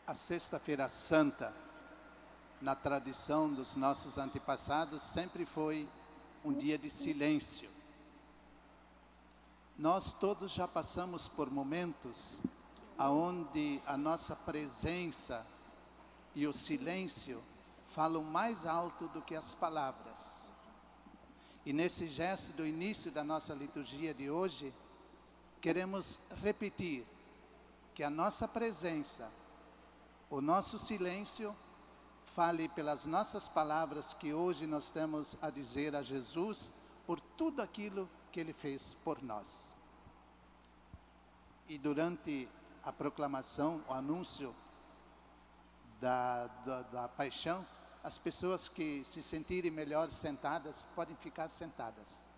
A Sexta-feira Santa, na tradição dos nossos antepassados, sempre foi um dia de silêncio. Nós todos já passamos por momentos onde a nossa presença e o silêncio falam mais alto do que as palavras. E nesse gesto do início da nossa liturgia de hoje, queremos repetir que a nossa presença, o nosso silêncio, fale pelas nossas palavras que hoje nós temos a dizer a Jesus por tudo aquilo que Ele fez por nós. E durante a proclamação, o anúncio da paixão, as pessoas que se sentirem melhor sentadas, podem ficar sentadas.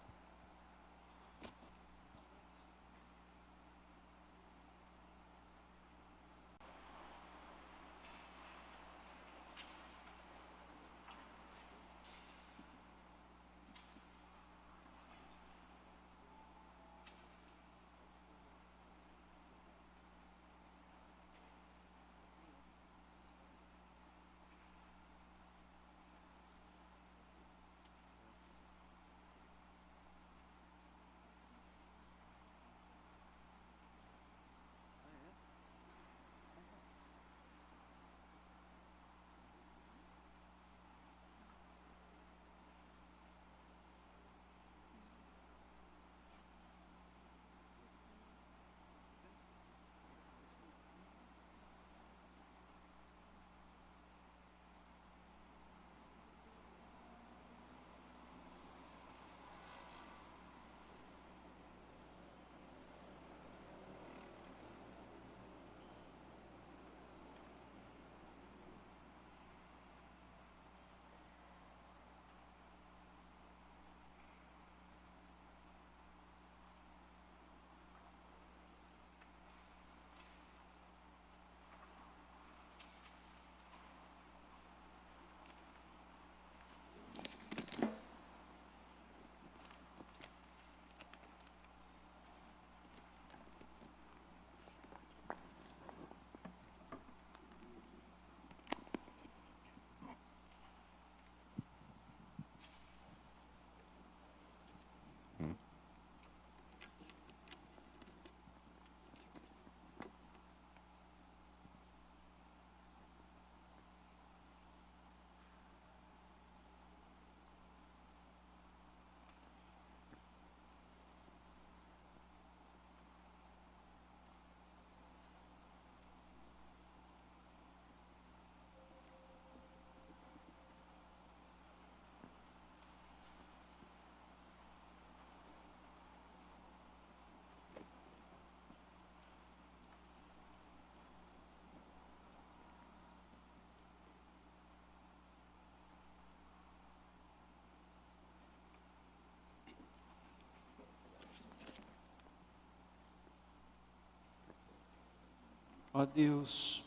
Ó Deus,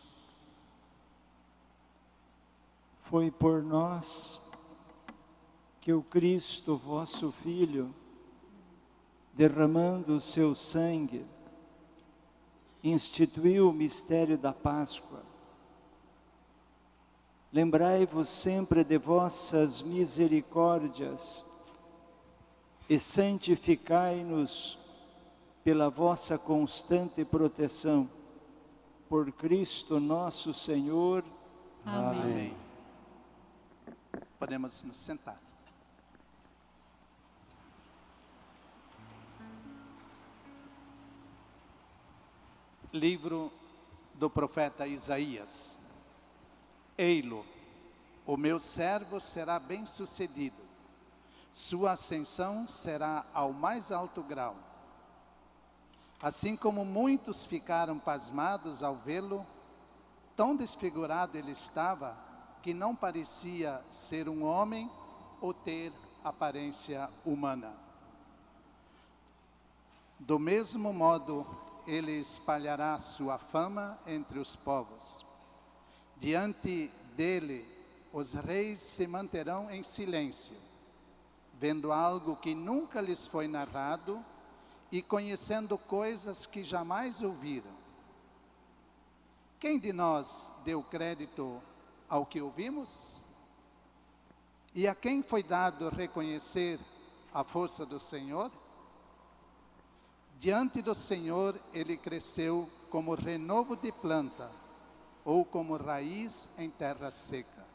foi por nós que o Cristo, vosso Filho, derramando o seu sangue, instituiu o mistério da Páscoa. Lembrai-vos sempre de vossas misericórdias e santificai-nos pela vossa constante proteção. Por Cristo nosso Senhor. Amém. Podemos nos sentar. Livro do profeta Isaías. Ei-lo, o meu servo será bem-sucedido, sua ascensão será ao mais alto grau. Assim como muitos ficaram pasmados ao vê-lo, tão desfigurado ele estava, que não parecia ser um homem ou ter aparência humana. Do mesmo modo, ele espalhará sua fama entre os povos. Diante dele, os reis se manterão em silêncio, vendo algo que nunca lhes foi narrado, e conhecendo coisas que jamais ouviram. Quem de nós deu crédito ao que ouvimos? E a quem foi dado reconhecer a força do Senhor? Diante do Senhor, ele cresceu como renovo de planta, ou como raiz em terra seca.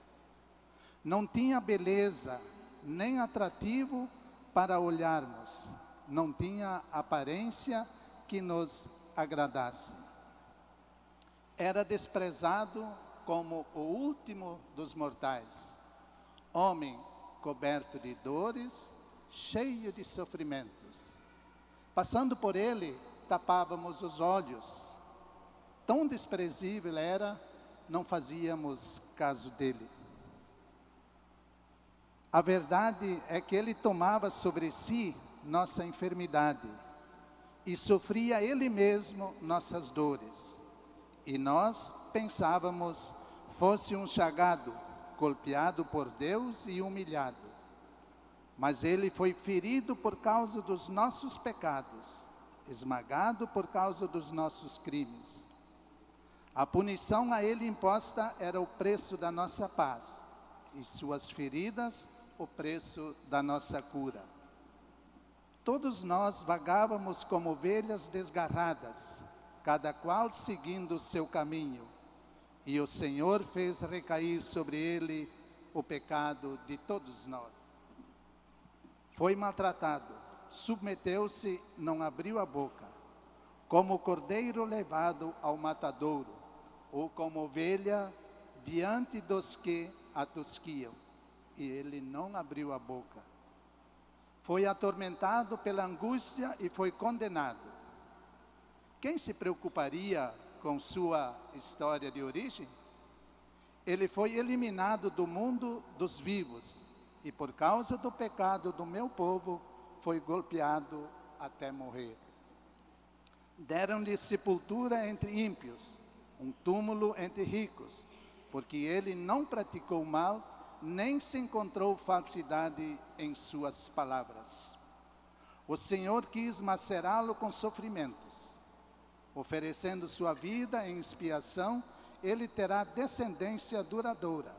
Não tinha beleza, nem atrativo para olharmos, não tinha aparência que nos agradasse. Era desprezado como o último dos mortais, homem coberto de dores, cheio de sofrimentos. Passando por ele, tapávamos os olhos. Tão desprezível era, não fazíamos caso dele. A verdade é que ele tomava sobre si nossa enfermidade e sofria ele mesmo nossas dores. E nós pensávamos fosse um chagado, golpeado por Deus e humilhado. Mas ele foi ferido por causa dos nossos pecados, esmagado por causa dos nossos crimes. A punição a ele imposta era o preço da nossa paz, e suas feridas o preço da nossa cura. Todos nós vagávamos como ovelhas desgarradas, cada qual seguindo o seu caminho, e o Senhor fez recair sobre ele o pecado de todos nós. Foi maltratado, submeteu-se, não abriu a boca, como o cordeiro levado ao matadouro, ou como ovelha diante dos que a tosquiam, e ele não abriu a boca. Foi atormentado pela angústia e foi condenado. Quem se preocuparia com sua história de origem? Ele foi eliminado do mundo dos vivos, e por causa do pecado do meu povo, foi golpeado até morrer. Deram-lhe sepultura entre ímpios, um túmulo entre ricos, porque ele não praticou mal, nem se encontrou falsidade em suas palavras. O Senhor quis macerá-lo com sofrimentos. Oferecendo sua vida em expiação, ele terá descendência duradoura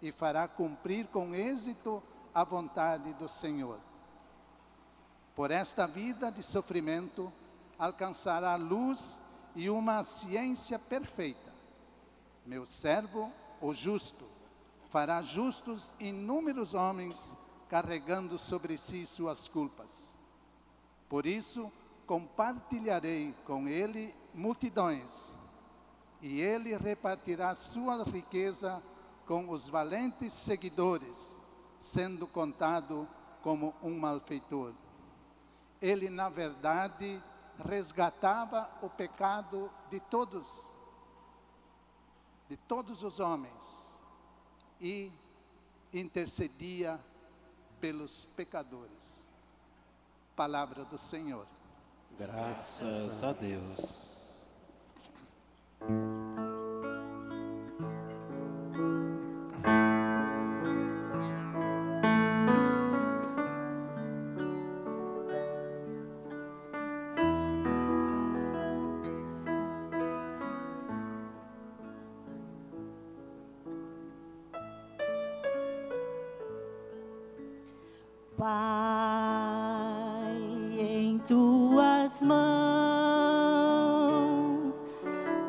e fará cumprir com êxito a vontade do Senhor. Por esta vida de sofrimento, alcançará luz e uma ciência perfeita. Meu servo, o justo, fará justos inúmeros homens, carregando sobre si suas culpas. Por isso, compartilharei com ele multidões, e ele repartirá sua riqueza com os valentes seguidores, sendo contado como um malfeitor. Ele, na verdade, resgatava o pecado de todos os homens, e intercedia pelos pecadores. Palavra do Senhor. Graças a Deus. Pai, em tuas mãos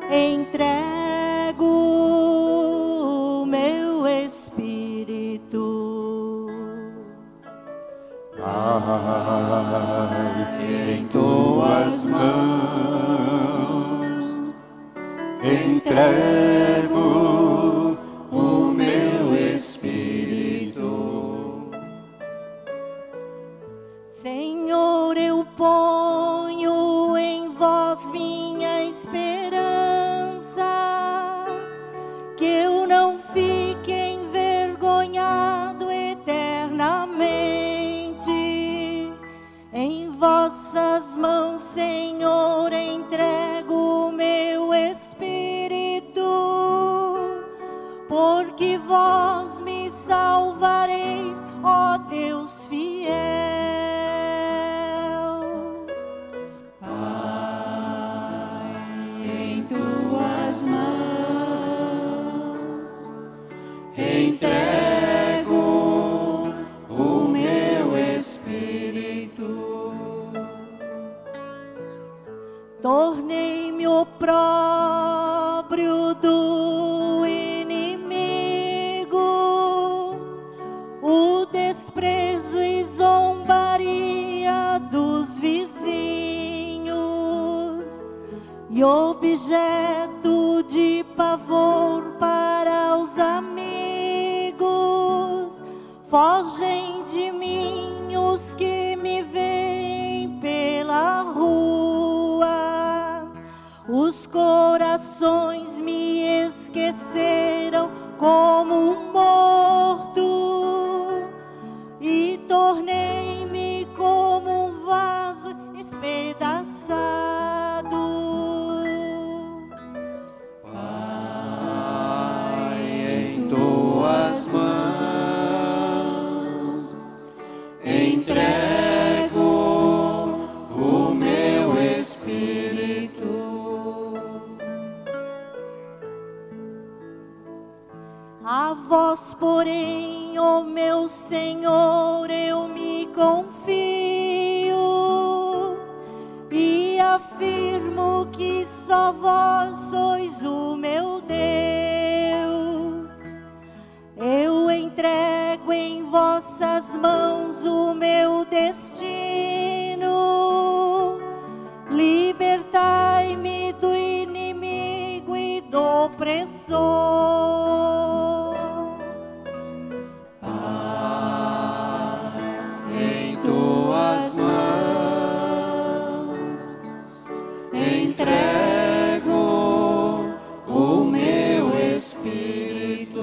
entrego o meu espírito. Pai, em tuas mãos entrego o meu espírito. Senhor, eu ponho em vós minha esperança, que eu não fique envergonhado eternamente. Em vossas mãos, Senhor, entrego o meu espírito, porque vós me salvareis, ó Deus fiel. Pai, em tuas mãos entrego o meu espírito. Tornei-me opróbrio do inimigo, o desprezo e zombaria dos vizinhos, e objeto de pavor para os amigos. Fogem de mim os que me veem pela rua. Os corações me esqueceram como um morto, e tornei-me como um vaso espedaçado. Pai, em tuas mãos entrego o meu espírito. A vós, porém, ó meu Senhor, eu me confio e afirmo que só vós sois o meu Deus. Eu entrego em vossas mãos o meu destino. Libertai-me do inimigo e do opressor. Em tuas mãos entrego o meu espírito.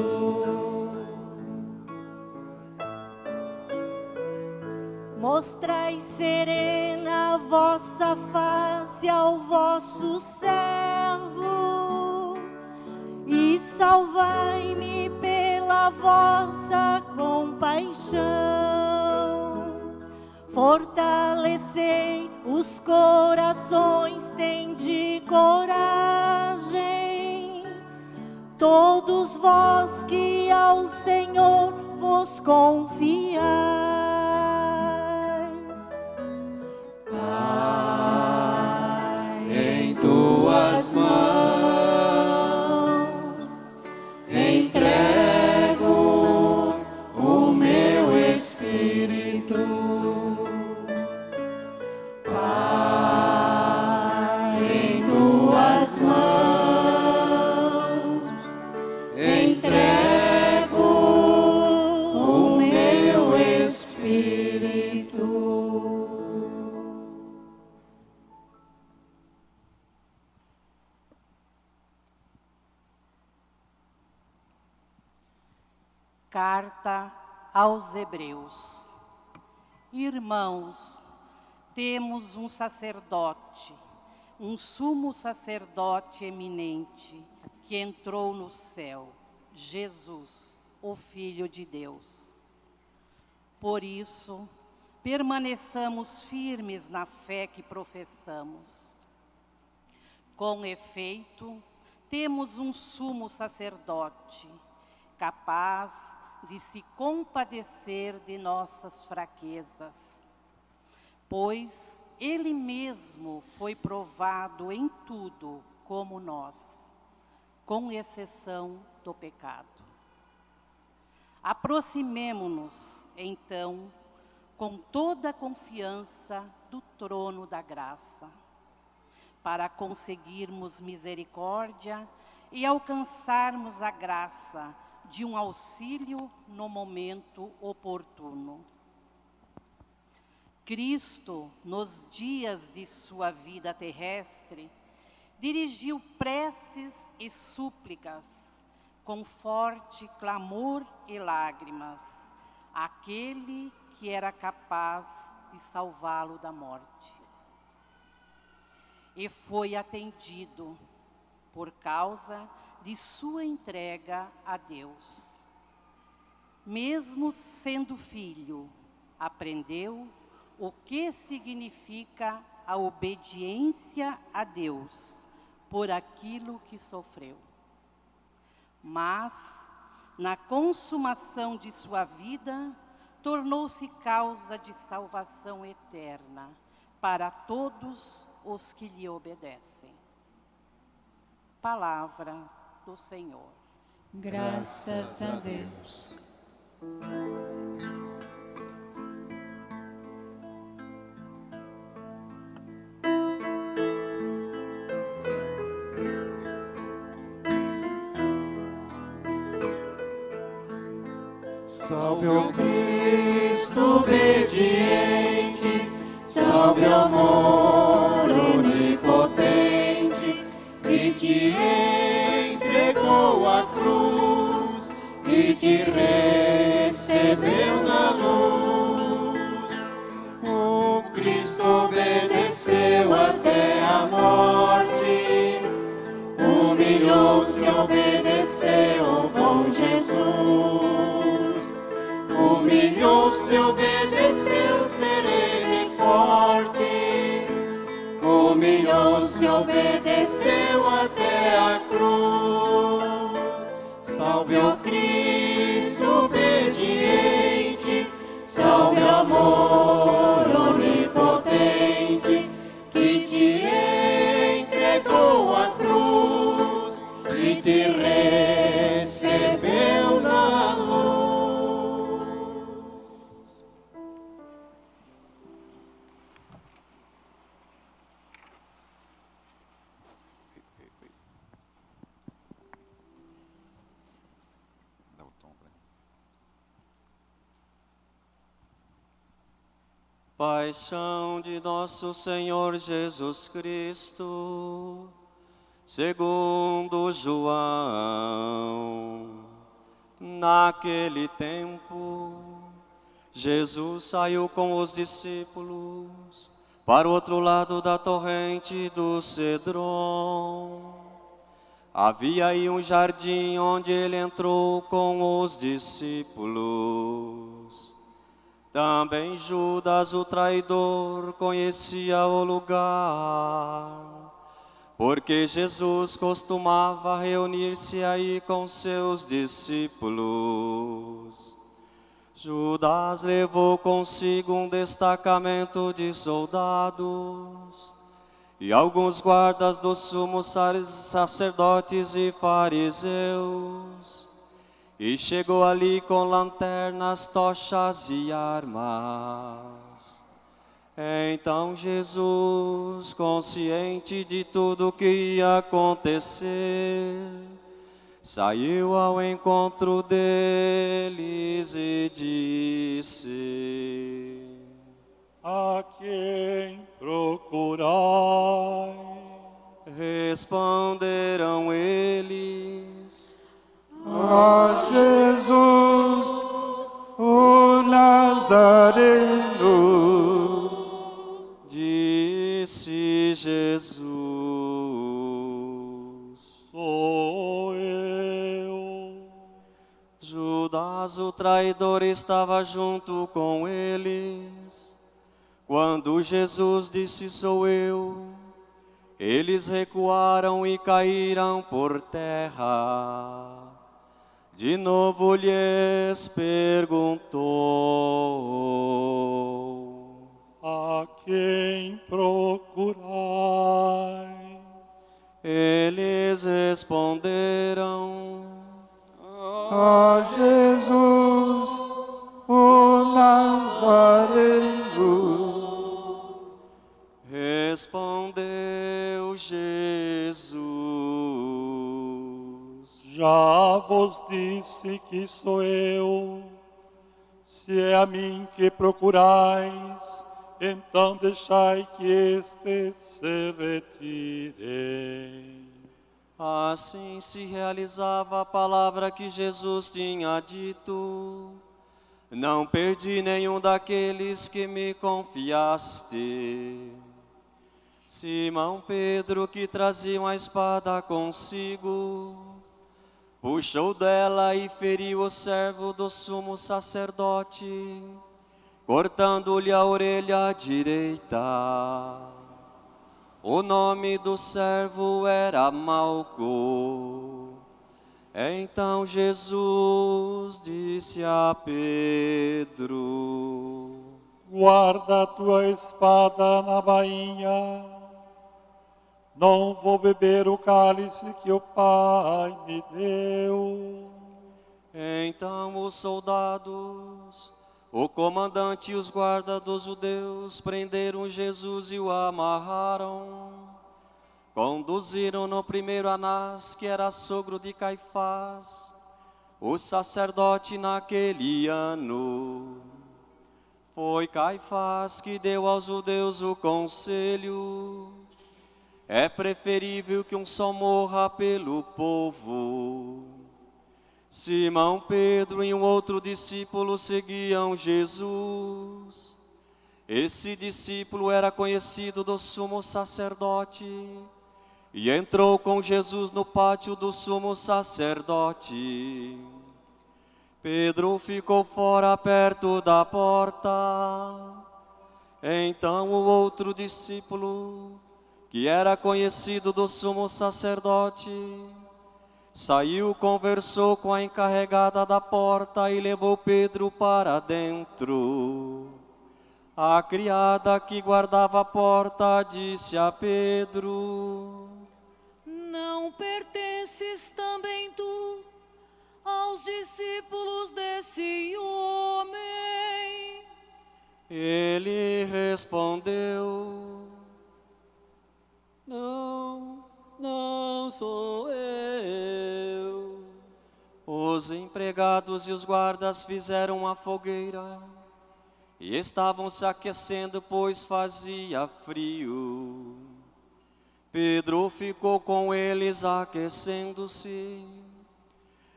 Mostrai serena a vossa face ao vosso servo e salvai-me pela vossa compaixão. Fortalecei os corações, tende coragem, todos vós que ao Senhor vos confiais. Pai, em tuas mãos entrego o meu espírito. Pai, em tuas mãos entrego o meu espírito. Carta aos Hebreus. Irmãos, temos um sacerdote, um sumo sacerdote eminente, que entrou no céu, Jesus, o Filho de Deus. Por isso, permaneçamos firmes na fé que professamos. Com efeito, temos um sumo sacerdote, capaz de se compadecer de nossas fraquezas, pois ele mesmo foi provado em tudo como nós, com exceção do pecado. Aproximemo-nos, então, com toda a confiança do trono da graça, para conseguirmos misericórdia e alcançarmos a graça de um auxílio no momento oportuno. Cristo, nos dias de sua vida terrestre, dirigiu preces e súplicas, com forte clamor e lágrimas, àquele que era capaz de salvá-lo da morte. E foi atendido por causa de sua entrega a Deus. Mesmo sendo filho, aprendeu o que significa a obediência a Deus por aquilo que sofreu. Mas, Na consumação de sua vida, tornou-se causa de salvação eterna para todos os que lhe obedecem. Palavra do Senhor. Graças a Deus. Salve o Cristo obediente, salve o amor onipotente, que te entregou a cruz e te recebeu na luz. O Cristo obedeceu até a morte, humilhou-se, obedeceu o bom Jesus. Humilhou-se, obedeceu, sereno e forte. Humilhou-se, obedeceu até a cruz. Salve o Cristo obediente, salve o amor onipotente, que te entregou a cruz e te recebeu na luz. Paixão de nosso Senhor Jesus Cristo, segundo João. Naquele tempo, Jesus saiu com os discípulos para o outro lado da torrente do Cedron. Havia aí um jardim onde ele entrou com os discípulos. Também Judas, o traidor, conhecia o lugar, porque Jesus costumava reunir-se aí com seus discípulos. Judas levou consigo um destacamento de soldados e alguns guardas dos sumos sacerdotes e fariseus. E chegou ali com lanternas, tochas e armas. Então Jesus, consciente de tudo o que ia acontecer, saiu ao encontro deles e disse: A quem procurai? Responderam eles: A Jesus, o Nazareno. Disse Jesus: Sou eu. Judas, o traidor, estava junto com eles. Quando Jesus disse: Sou eu, eles recuaram e caíram por terra. De novo lhes perguntou: A quem procurai? Eles responderam: A Jesus, o Nazareno. Respondeu Jesus: Já vos disse que sou eu. Se é a mim que procurais, então deixai que estes se retirem. Assim se realizava a palavra que Jesus tinha dito: Não perdi nenhum daqueles que me confiaste. Simão Pedro, que trazia uma espada consigo, puxou dela e feriu o servo do sumo sacerdote, cortando-lhe a orelha direita. O nome do servo era Malco. Então Jesus disse a Pedro: guarda a tua espada na bainha. Não vou beber o cálice que o Pai me deu. Então os soldados, o comandante e os guardas dos judeus prenderam Jesus e o amarraram. Conduziram-no primeiro a Anás, que era sogro de Caifás, o sacerdote naquele ano. Foi Caifás que deu aos judeus o conselho: é preferível que um só morra pelo povo. Simão Pedro e um outro discípulo seguiam Jesus. Esse discípulo era conhecido do sumo sacerdote e entrou com Jesus no pátio do sumo sacerdote. Pedro ficou fora perto da porta. Então o outro discípulo, que era conhecido do sumo sacerdote, saiu, conversou com a encarregada da porta e levou Pedro para dentro. A criada que guardava a porta disse a Pedro: não pertences também tu aos discípulos desse homem? Ele respondeu: não sou eu. Os empregados e os guardas fizeram uma fogueira e estavam se aquecendo, pois fazia frio. Pedro ficou com eles aquecendo-se.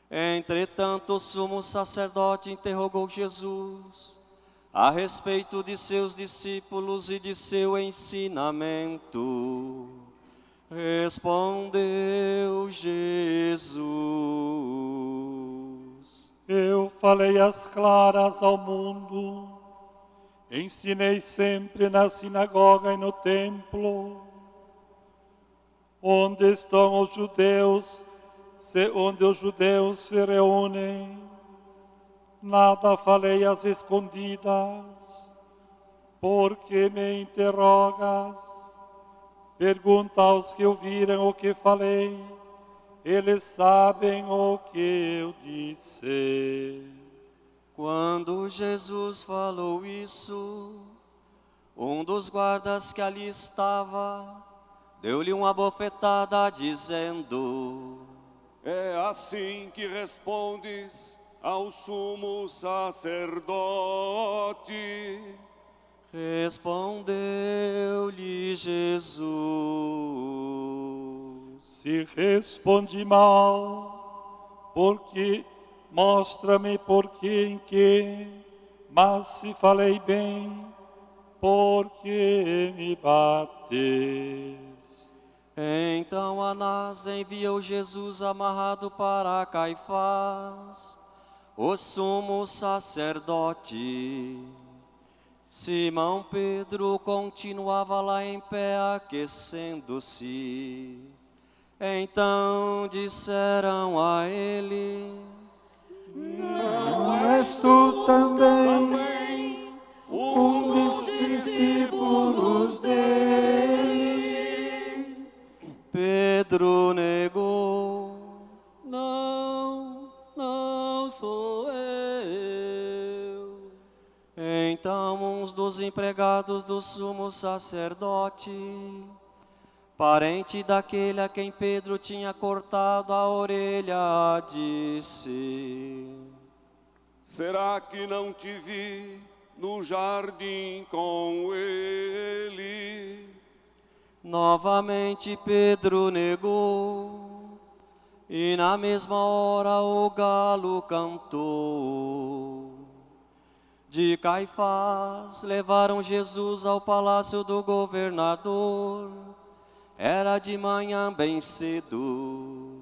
Entretanto, o sumo sacerdote interrogou Jesus a respeito de seus discípulos e de seu ensinamento. Respondeu Jesus: eu falei às claras ao mundo, ensinei sempre na sinagoga e no templo, onde estão os judeus, onde os judeus se reúnem. Nada falei às escondidas. Por que me interrogas? Pergunta aos que ouviram o que falei. Eles sabem o que eu disse. Quando Jesus falou isso, um dos guardas que ali estava deu-lhe uma bofetada, dizendo: é assim que respondes ao sumo sacerdote? Respondeu-lhe Jesus: se respondi mal, porque mostra-me por que em que, mas se falei bem, por que me bates? Então Anás enviou Jesus amarrado para Caifás, o sumo sacerdote. Simão Pedro continuava lá em pé aquecendo-se. Então disseram a ele: não és tu também um dos discípulos dele? Pedro negou: não sou eu. Então uns dos empregados do sumo sacerdote, parente daquele a quem Pedro tinha cortado a orelha, disse: será que não te vi no jardim com ele? Novamente Pedro negou, e na mesma hora o galo cantou. De Caifás levaram Jesus ao palácio do governador. Era de manhã bem cedo.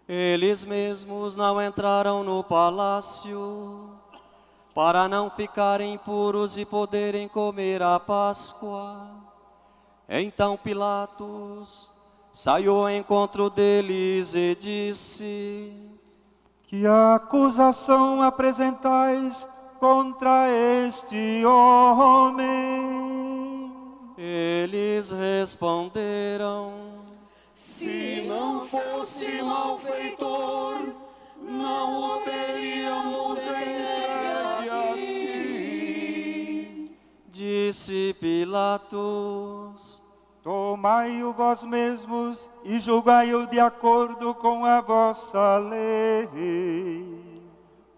Eles mesmos não entraram no palácio, para não ficarem impuros e poderem comer a Páscoa. Então Pilatos saiu ao encontro deles e disse: Que acusação apresentais contra este homem? Eles responderam: Se não fosse malfeitor, não o teríamos entregue a ti. Disse Pilatos: Tomai-o vós mesmos e julgai-o de acordo com a vossa lei.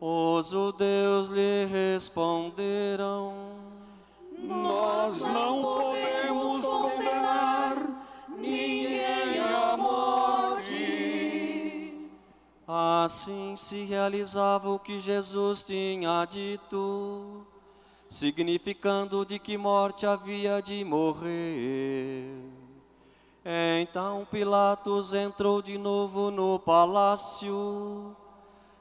Os judeus lhe responderam: Nós não podemos condenar ninguém à morte. Assim se realizava o que Jesus tinha dito, significando de que morte havia de morrer. Então Pilatos entrou de novo no palácio,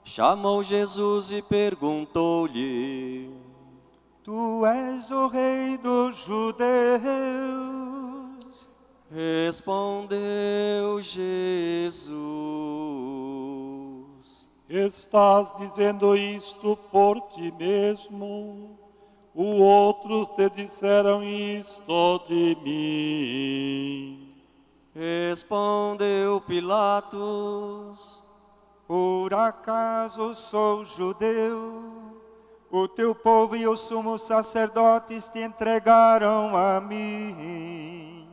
chamou Jesus e perguntou-lhe: Tu és o rei dos judeus? Respondeu Jesus: Estás dizendo isto por ti mesmo? Os outros te disseram isto de mim. Respondeu Pilatos: Por acaso sou judeu? O teu povo e os sumos sacerdotes te entregaram a mim.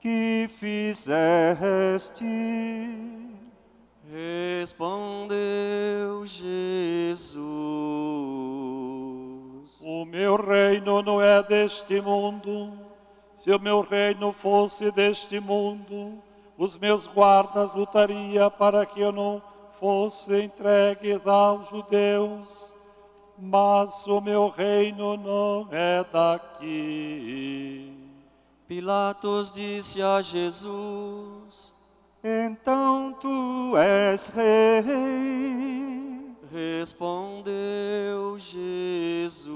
Que fizeste? Respondeu Jesus: O meu reino não é deste mundo. Se o meu reino fosse deste mundo, os meus guardas lutariam para que eu não fosse entregue aos judeus. Mas o meu reino não é daqui. Pilatos disse a Jesus: Então tu és rei. Respondeu Jesus: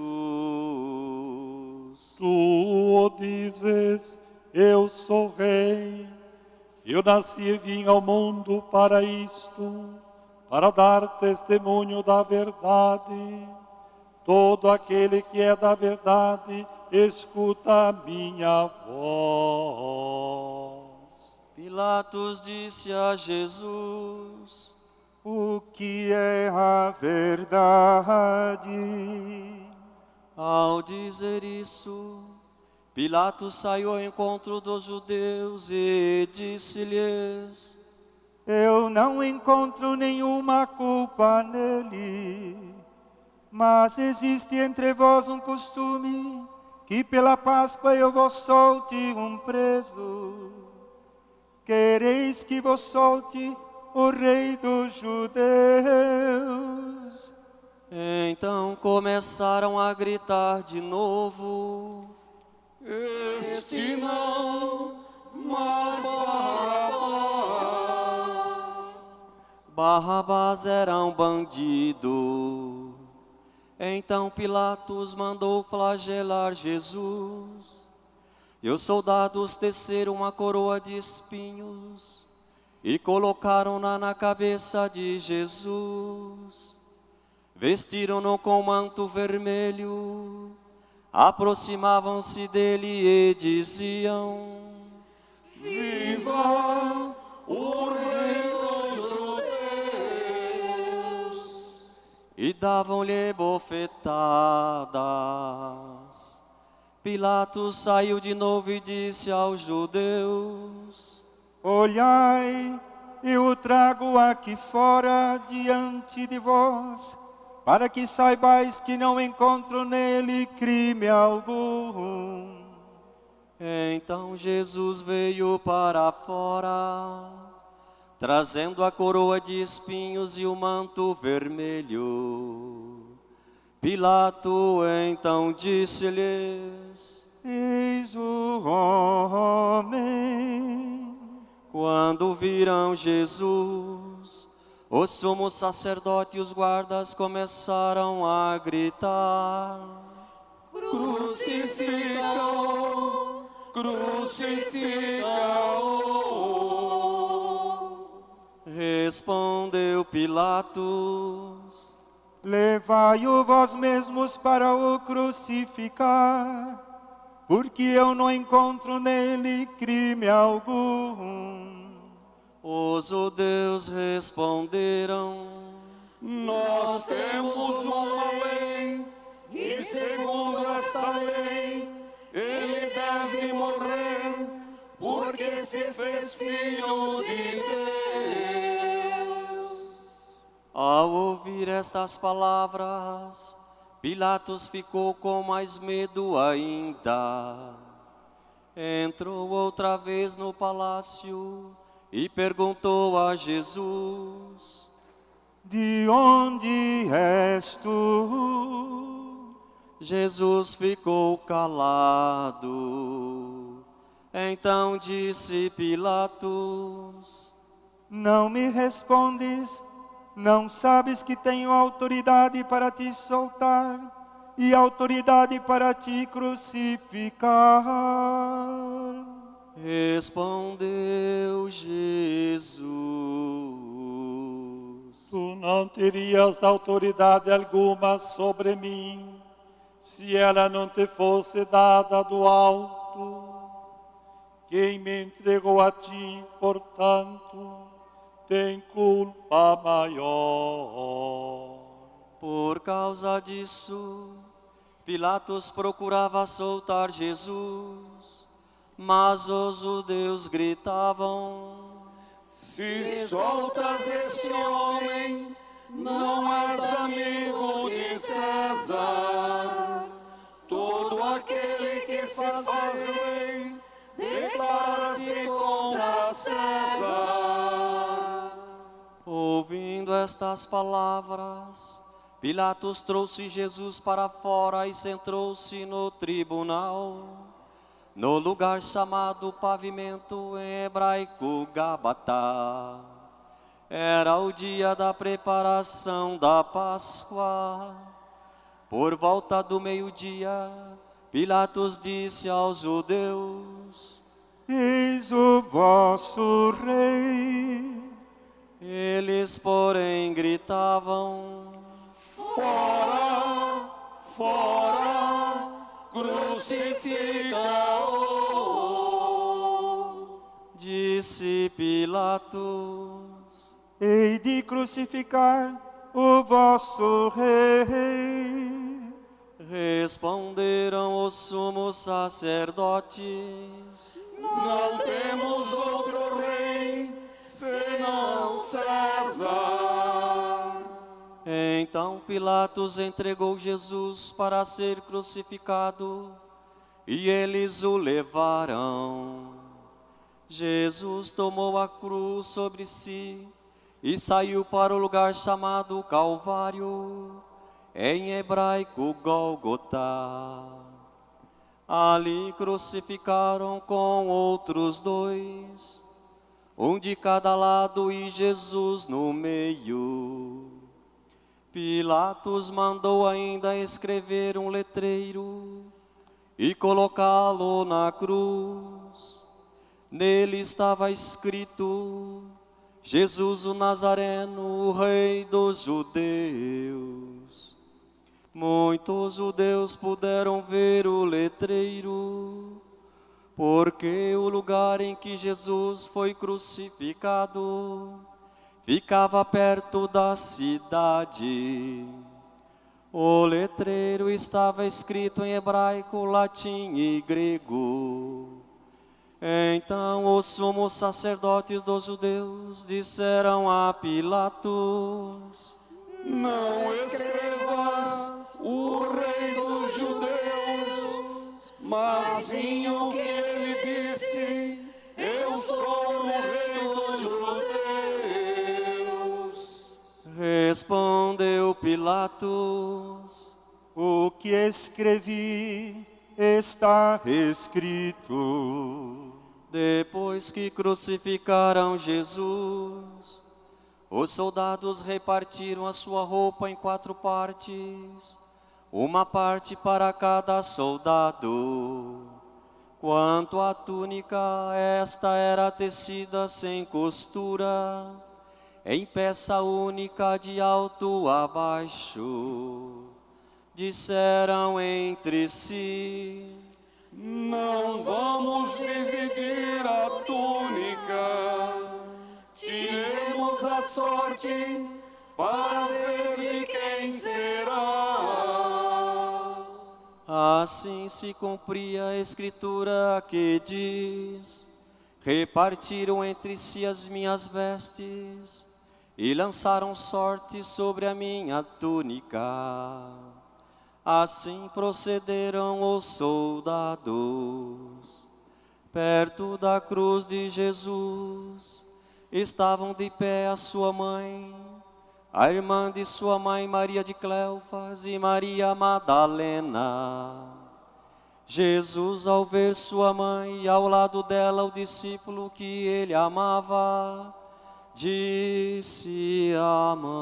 Tu o dizes, eu sou rei. Eu nasci e vim ao mundo para isto, para dar testemunho da verdade. Todo aquele que é da verdade, escuta a minha voz. Pilatos disse a Jesus: O que é a verdade? Ao dizer isso, Pilatos saiu ao encontro dos judeus e disse-lhes: Eu não encontro nenhuma culpa nele. Mas existe entre vós um costume, que pela Páscoa eu vos solte um preso. Quereis que vos solte o rei dos judeus? Então começaram a gritar de novo: Este não, mas Barrabás. Barrabás era um bandido. Então Pilatos mandou flagelar Jesus. E os soldados teceram uma coroa de espinhos e colocaram-na na cabeça de Jesus. Vestiram-no com manto vermelho, aproximavam-se dele e diziam: Viva o Rei dos Judeus! E davam-lhe bofetadas. Pilatos saiu de novo e disse aos judeus: Olhai, eu o trago aqui fora diante de vós, para que saibais que não encontro nele crime algum. Então Jesus veio para fora, trazendo a coroa de espinhos e o manto vermelho. Pilato então disse-lhes: Eis o homem. Quando viram Jesus, o sumo sacerdote e os guardas começaram a gritar: Crucifica-o! Crucifica-o! Respondeu Pilatos: levai-o vós mesmos para o crucificar, porque eu não encontro nele crime algum. Os judeus responderam: nós temos uma lei, e segundo essa lei, ele deve morrer, porque se fez filho de Deus. Ao ouvir estas palavras, Pilatos ficou com mais medo ainda. Entrou outra vez no palácio e perguntou a Jesus: de onde és tu? Jesus ficou calado. Então disse Pilatos: não me respondes? Não sabes que tenho autoridade para te soltar e autoridade para te crucificar? Respondeu Jesus: tu não terias autoridade alguma sobre mim, se ela não te fosse dada do alto. Quem me entregou a ti, portanto, tem culpa maior. Por causa disso, Pilatos procurava soltar Jesus, mas os judeus gritavam: se soltas este homem, não és amigo de César. Todo aquele que se faz rei, declara-se contra César. Ouvindo estas palavras, Pilatos trouxe Jesus para fora e sentou-se no tribunal, no lugar chamado Pavimento, em hebraico Gábata. Era o dia da preparação da Páscoa. Por volta do meio-dia, Pilatos disse aos judeus: eis o vosso rei. Eles, porém, gritavam: fora, fora, crucifica-o. Disse Pilatos: hei de crucificar o vosso rei. Responderam os sumos sacerdotes: não temos outro rei senão César. Então Pilatos entregou Jesus para ser crucificado, e eles o levaram. Jesus tomou a cruz sobre si e saiu para o lugar chamado Calvário, em hebraico Gólgota. Ali crucificaram com outros dois, um de cada lado e Jesus no meio. Pilatos mandou ainda escrever um letreiro e colocá-lo na cruz. Nele estava escrito: Jesus o Nazareno, o Rei dos Judeus. Muitos judeus puderam ver o letreiro, porque o lugar em que Jesus foi crucificado ficava perto da cidade. O letreiro estava escrito em hebraico, latim e grego. Então os sumos sacerdotes dos judeus disseram a Pilatos: não escrevas o rei dos judeus, mas sim o que ele disse: eu sou o rei dos judeus. Respondeu Pilatos: o que escrevi está escrito. Depois que crucificaram Jesus, os soldados repartiram a sua roupa em 4 partes, uma parte para cada soldado. Quanto à túnica, esta era tecida sem costura em peça única de alto a baixo, disseram entre si: não vamos dividir a túnica, tiremos a sorte para ver de quem será. Assim se cumpria a escritura que diz: repartiram entre si as minhas vestes e lançaram sorte sobre a minha túnica. Assim procederam os soldados. Perto da cruz de Jesus estavam de pé a sua mãe, a irmã de sua mãe Maria de Cleofas e Maria Madalena. Jesus, ao ver sua mãe e ao lado dela o discípulo que ele amava, disse à mãe: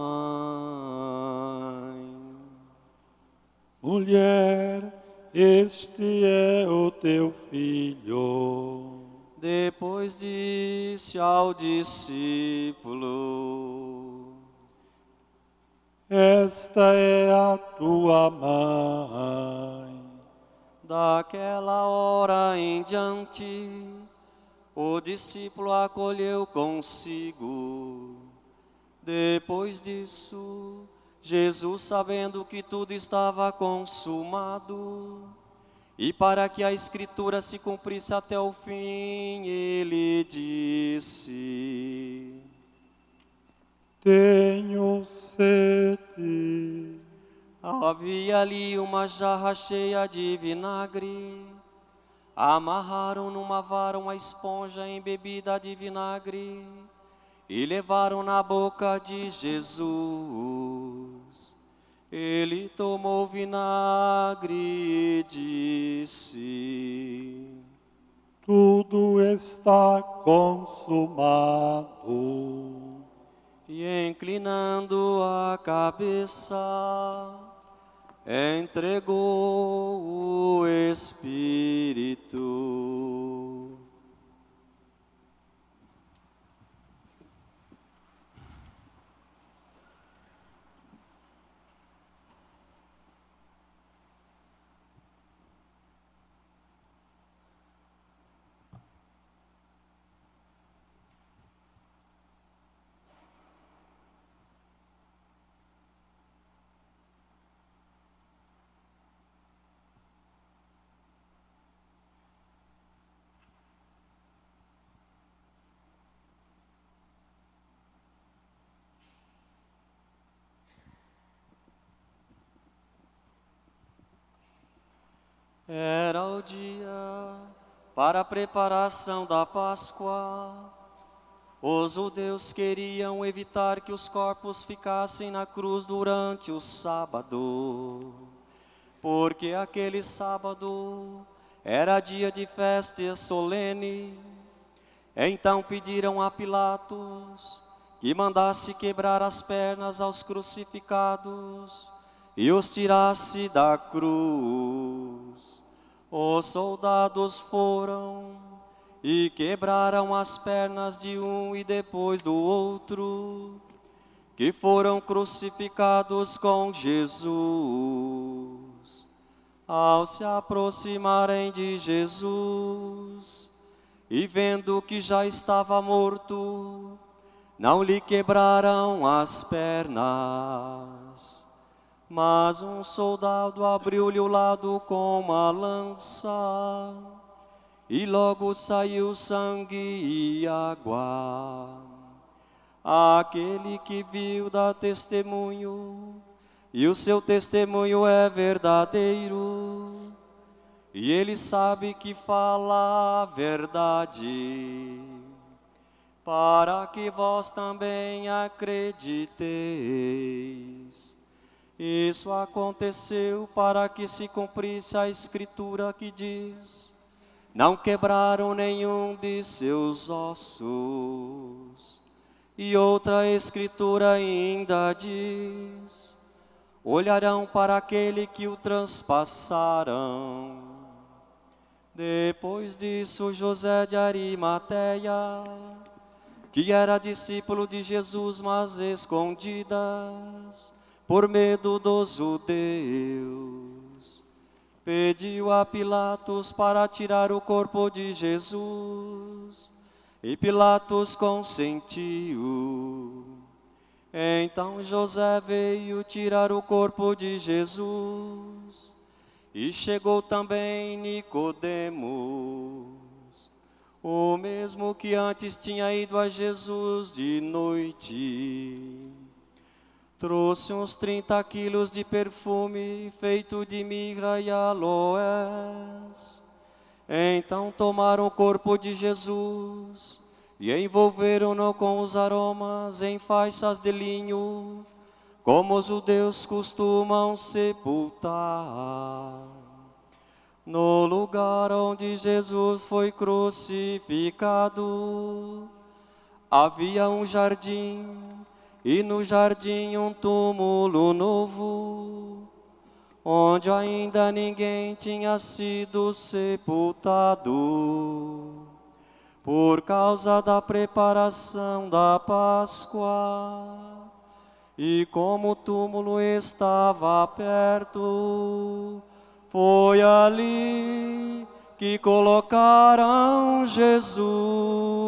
mulher, este é o teu filho. Depois disse ao discípulo: esta é a tua mãe. Daquela hora em diante, o discípulo a acolheu consigo. Depois disso, Jesus, sabendo que tudo estava consumado, e para que a Escritura se cumprisse até o fim, ele disse: tenho sede. Havia ali uma jarra cheia de vinagre. Amarraram numa vara uma esponja embebida de vinagre e levaram na boca de Jesus. Ele tomou o vinagre e disse: tudo está consumado. E inclinando a cabeça, entregou o Espírito. Era o dia para a preparação da Páscoa. Os judeus queriam evitar que os corpos ficassem na cruz durante o sábado, porque aquele sábado era dia de festa solene. Então pediram a Pilatos que mandasse quebrar as pernas aos crucificados e os tirasse da cruz. Os soldados foram e quebraram as pernas de um e depois do outro, que foram crucificados com Jesus. Ao se aproximarem de Jesus e vendo que já estava morto, não lhe quebraram as pernas. Mas um soldado abriu-lhe o lado com uma lança, e logo saiu sangue e água. Aquele que viu dá testemunho, e o seu testemunho é verdadeiro, e ele sabe que fala a verdade, para que vós também acrediteis. Isso aconteceu para que se cumprisse a Escritura que diz: não quebraram nenhum de seus ossos. E outra Escritura ainda diz: olharão para aquele que o transpassaram. Depois disso, José de Arimateia, que era discípulo de Jesus, mas escondidas, por medo dos judeus, pediu a Pilatos para tirar o corpo de Jesus, e Pilatos consentiu. Então José veio tirar o corpo de Jesus, e chegou também Nicodemos, o mesmo que antes tinha ido a Jesus de noite. Trouxe uns 30 quilos de perfume feito de mirra e aloés. Então tomaram o corpo de Jesus e envolveram-no com os aromas em faixas de linho, como os judeus costumam sepultar. No lugar onde Jesus foi crucificado, havia um jardim, e no jardim um túmulo novo, onde ainda ninguém tinha sido sepultado, por causa da preparação da Páscoa. E como o túmulo estava perto, foi ali que colocaram Jesus.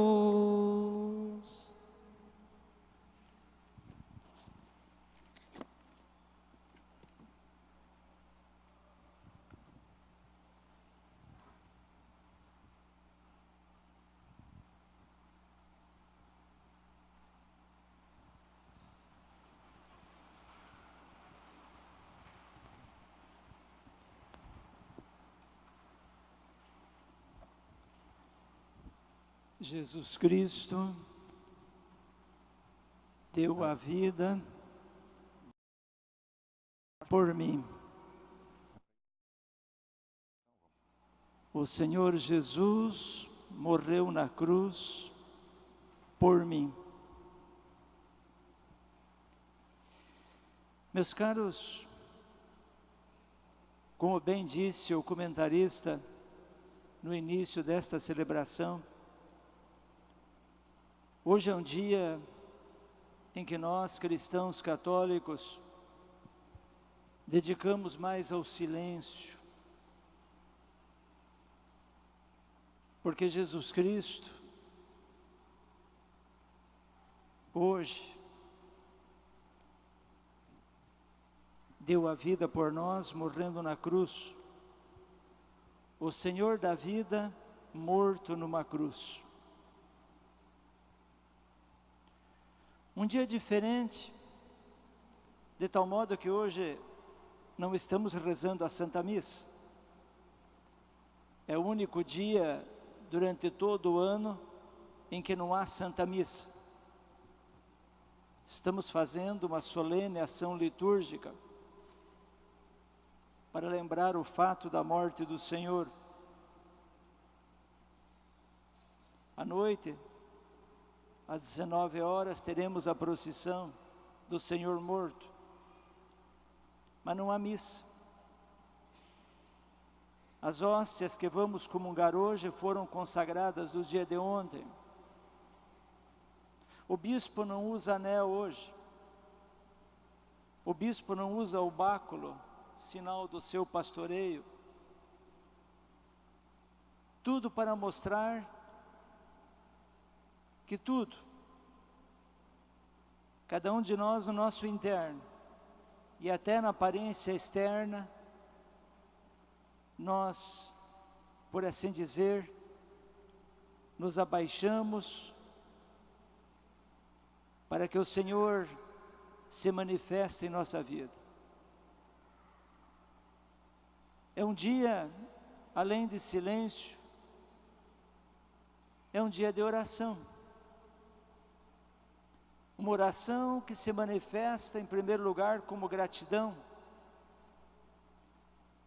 Jesus Cristo deu a vida por mim. O Senhor Jesus morreu na cruz por mim. Meus caros, como bem disse o comentarista no início desta celebração, hoje é um dia em que nós, cristãos católicos, dedicamos mais ao silêncio, porque Jesus Cristo, hoje, deu a vida por nós, morrendo na cruz. O Senhor da vida, morto numa cruz. Um dia diferente, de tal modo que hoje não estamos rezando a Santa Missa. É o único dia durante todo o ano em que não há Santa Missa. Estamos fazendo uma solene ação litúrgica para lembrar o fato da morte do Senhor. À noite, às 19 horas, teremos a procissão do Senhor morto. Mas não há missa. As hóstias que vamos comungar hoje foram consagradas do dia de ontem. O bispo não usa anel hoje. O bispo não usa o báculo, sinal do seu pastoreio. Tudo para mostrar que tudo, cada um de nós no nosso interno e até na aparência externa, nós, por assim dizer, nos abaixamos para que o Senhor se manifeste em nossa vida. É um dia, além de silêncio, é um dia de oração. Uma oração que se manifesta, em primeiro lugar, como gratidão.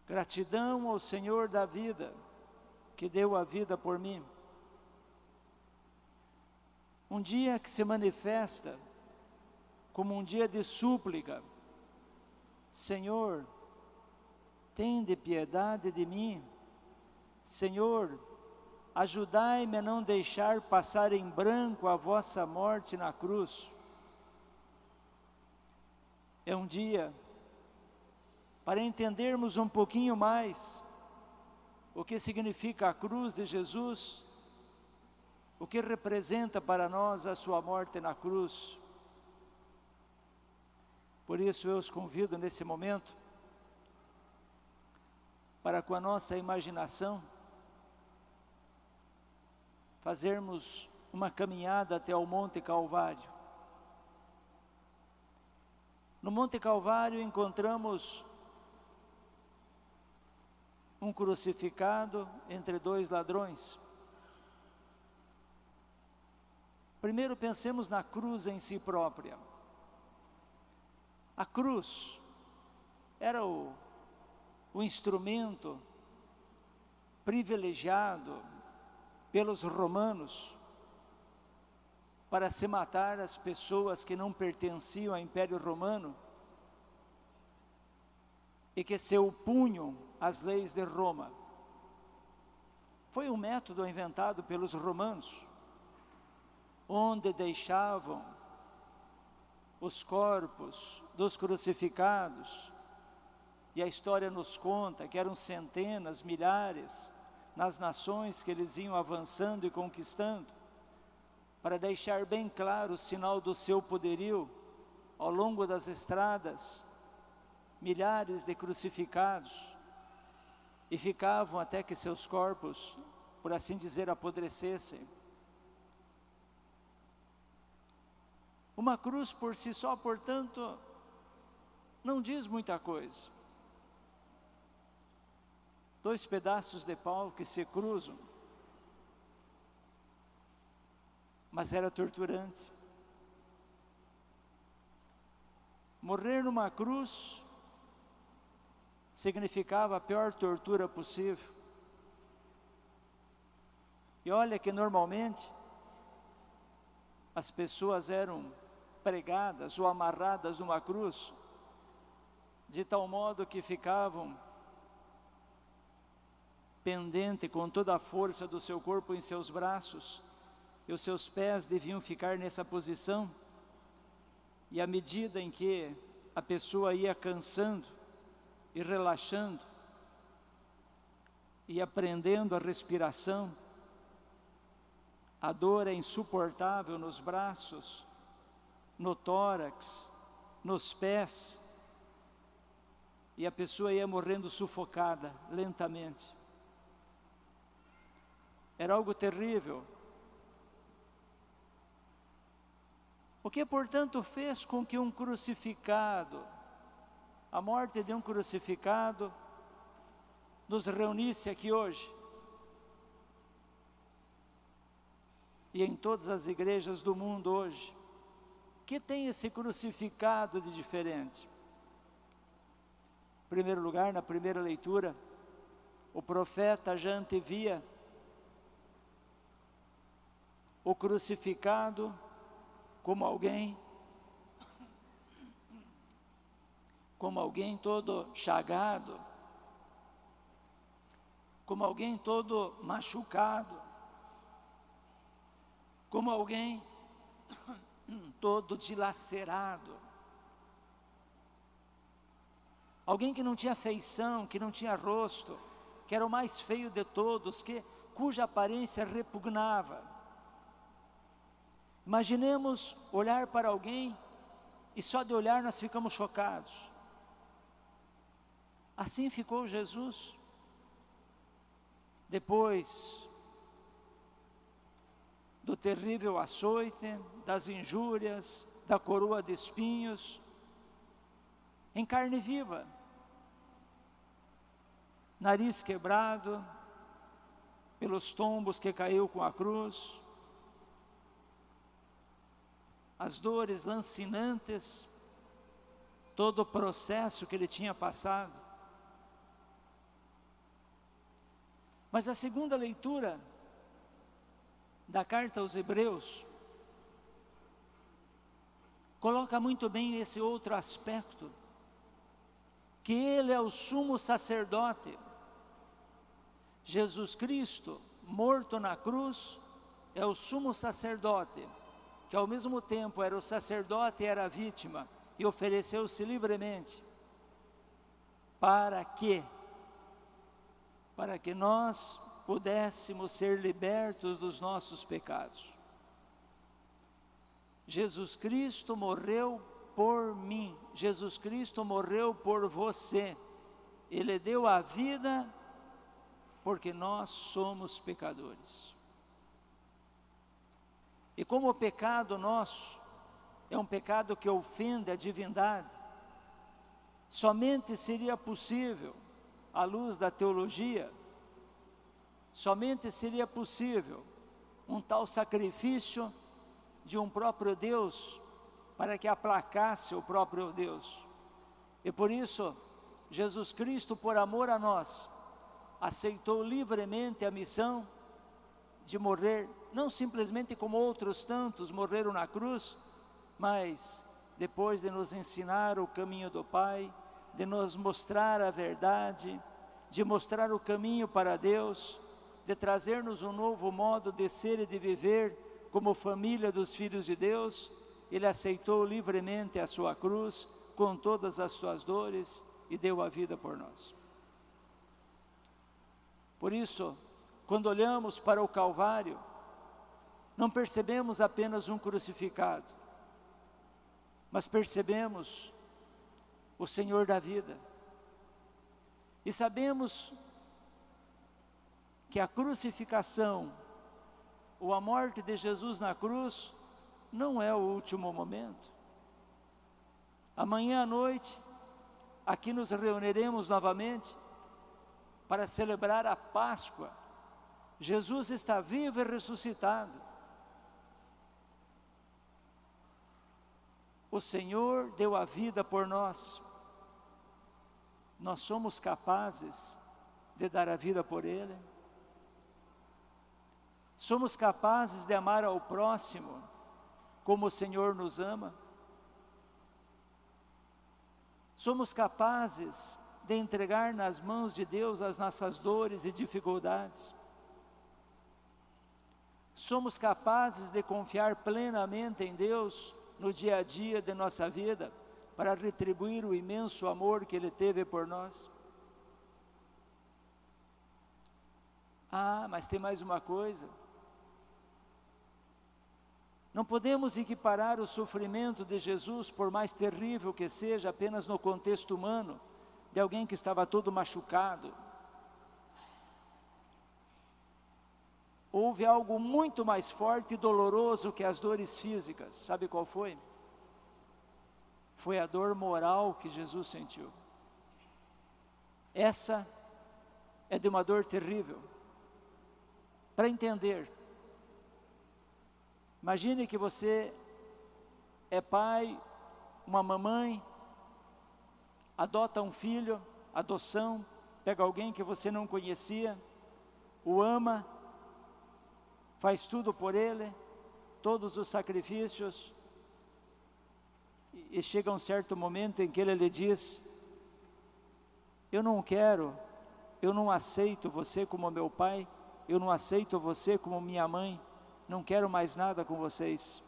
Gratidão ao Senhor da vida, que deu a vida por mim. Um dia que se manifesta como um dia de súplica. Senhor, tende piedade de mim. Senhor, ajudai-me a não deixar passar em branco a vossa morte na cruz. É um dia para entendermos um pouquinho mais o que significa a cruz de Jesus, o que representa para nós a sua morte na cruz. Por isso eu os convido nesse momento para, com a nossa imaginação, fazermos uma caminhada até o Monte Calvário. No Monte Calvário encontramos um crucificado entre dois ladrões. Primeiro pensemos na cruz em si própria. A cruz era o instrumento privilegiado pelos romanos para se matar as pessoas que não pertenciam ao Império Romano e que se opunham às leis de Roma. Foi um método inventado pelos romanos, onde deixavam os corpos dos crucificados, e a história nos conta que eram centenas, milhares, nas nações que eles iam avançando e conquistando, para deixar bem claro o sinal do seu poderio. Ao longo das estradas, milhares de crucificados, e ficavam até que seus corpos, por assim dizer, apodrecessem. Uma cruz por si só, portanto, não diz muita coisa. Dois pedaços de pau que se cruzam, mas era torturante. Morrer numa cruz significava a pior tortura possível. E olha que normalmente as pessoas eram pregadas ou amarradas numa cruz, de tal modo que ficavam pendente com toda a força do seu corpo em seus braços, e os seus pés deviam ficar nessa posição, e à medida em que a pessoa ia cansando e relaxando, e aprendendo a respiração, a dor é insuportável nos braços, no tórax, nos pés, e a pessoa ia morrendo sufocada lentamente. Era algo terrível. O que, portanto, fez com que um crucificado, a morte de um crucificado, nos reunisse aqui hoje? E em todas as igrejas do mundo hoje. O que tem esse crucificado de diferente? Em primeiro lugar, na primeira leitura, o profeta já antevia o crucificado como alguém todo chagado, como alguém todo machucado, como alguém todo dilacerado, alguém que não tinha feição, que não tinha rosto, que era o mais feio de todos, cuja aparência repugnava. Imaginemos olhar para alguém e só de olhar nós ficamos chocados. Assim ficou Jesus. Depois do terrível açoite, das injúrias, da coroa de espinhos, em carne viva, nariz quebrado pelos tombos que caiu com a cruz, as dores lancinantes, todo o processo que ele tinha passado. Mas a segunda leitura da carta aos Hebreus coloca muito bem esse outro aspecto, que ele é o sumo sacerdote. Jesus Cristo morto na cruz é o sumo sacerdote, que ao mesmo tempo era o sacerdote e era a vítima, e ofereceu-se livremente. Para quê? Para que nós pudéssemos ser libertos dos nossos pecados. Jesus Cristo morreu por mim, Jesus Cristo morreu por você. Ele deu a vida porque nós somos pecadores. E como o pecado nosso é um pecado que ofende a divindade, somente seria possível, à luz da teologia, somente seria possível um tal sacrifício de um próprio Deus, para que aplacasse o próprio Deus. E por isso, Jesus Cristo, por amor a nós, aceitou livremente a missão de morrer, não simplesmente como outros tantos morreram na cruz, mas depois de nos ensinar o caminho do Pai, de nos mostrar a verdade, de mostrar o caminho para Deus, de trazer-nos um novo modo de ser e de viver como família dos filhos de Deus. Ele aceitou livremente a sua cruz, com todas as suas dores, e deu a vida por nós. Por isso, quando olhamos para o Calvário, não percebemos apenas um crucificado, mas percebemos o Senhor da vida. E sabemos que a crucificação, ou a morte de Jesus na cruz, não é o último momento. Amanhã à noite, aqui nos reuniremos novamente para celebrar a Páscoa. Jesus está vivo e ressuscitado. O Senhor deu a vida por nós. Nós somos capazes de dar a vida por Ele? Somos capazes de amar ao próximo como o Senhor nos ama? Somos capazes de entregar nas mãos de Deus as nossas dores e dificuldades? Somos capazes de confiar plenamente em Deus no dia a dia de nossa vida, para retribuir o imenso amor que Ele teve por nós? Ah, mas tem mais uma coisa. Não podemos equiparar o sofrimento de Jesus, por mais terrível que seja, apenas no contexto humano, de alguém que estava todo machucado. Houve algo muito mais forte e doloroso que as dores físicas. Sabe qual foi? Foi a dor moral que Jesus sentiu. Essa é de uma dor terrível. Para entender, imagine que você é pai, uma mamãe, adota um filho, adoção, pega alguém que você não conhecia, o ama, faz tudo por ele, todos os sacrifícios, e chega um certo momento em que ele lhe diz: eu não quero, eu não aceito você como meu pai, eu não aceito você como minha mãe, não quero mais nada com vocês,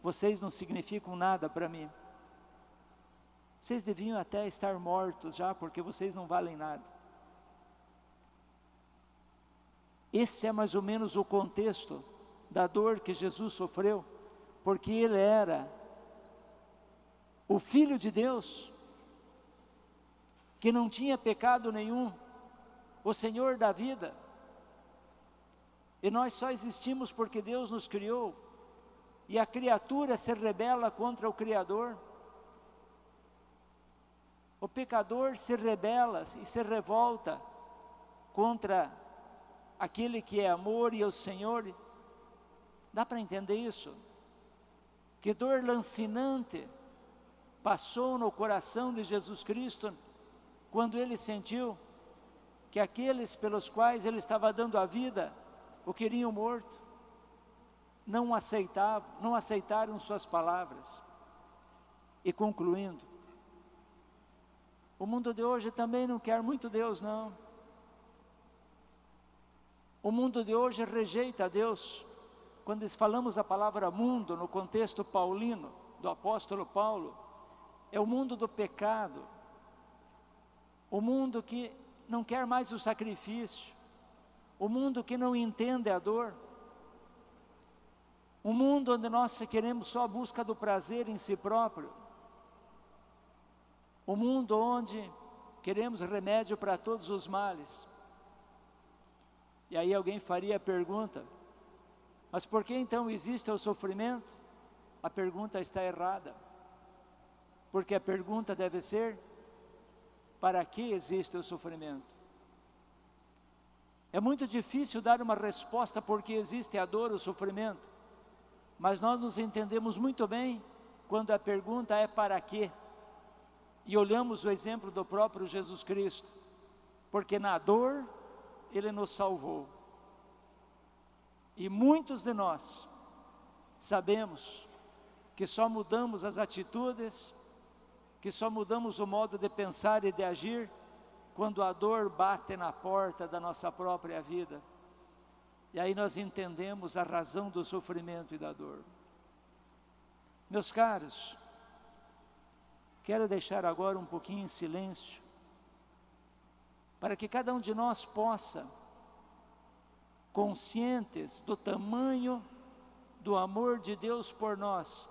vocês não significam nada para mim, vocês deviam até estar mortos já, porque vocês não valem nada. Esse é mais ou menos o contexto da dor que Jesus sofreu, porque Ele era o Filho de Deus, que não tinha pecado nenhum, o Senhor da vida, e nós só existimos porque Deus nos criou, e a criatura se rebela contra o Criador. O pecador se rebela e se revolta contra aquele que é amor e é o Senhor. Dá para entender isso? Que dor lancinante passou no coração de Jesus Cristo, quando Ele sentiu que aqueles pelos quais Ele estava dando a vida, o queriam morto, não aceitaram suas palavras. E concluindo, o mundo de hoje também não quer muito Deus, não. O mundo de hoje rejeita a Deus. Quando falamos a palavra mundo, no contexto paulino, do apóstolo Paulo, é o mundo do pecado, o mundo que não quer mais o sacrifício, o mundo que não entende a dor, um mundo onde nós queremos só a busca do prazer em si próprio, um mundo onde queremos remédio para todos os males. E aí alguém faria a pergunta, mas por que então existe o sofrimento? A pergunta está errada, porque a pergunta deve ser, para que existe o sofrimento? É muito difícil dar uma resposta porque existe a dor, o sofrimento, mas nós nos entendemos muito bem quando a pergunta é para quê? E olhamos o exemplo do próprio Jesus Cristo, porque na dor Ele nos salvou. E muitos de nós sabemos que só mudamos as atitudes, que só mudamos o modo de pensar e de agir, quando a dor bate na porta da nossa própria vida. E aí nós entendemos a razão do sofrimento e da dor. Meus caros, quero deixar agora um pouquinho em silêncio, para que cada um de nós possa, conscientes do tamanho do amor de Deus por nós,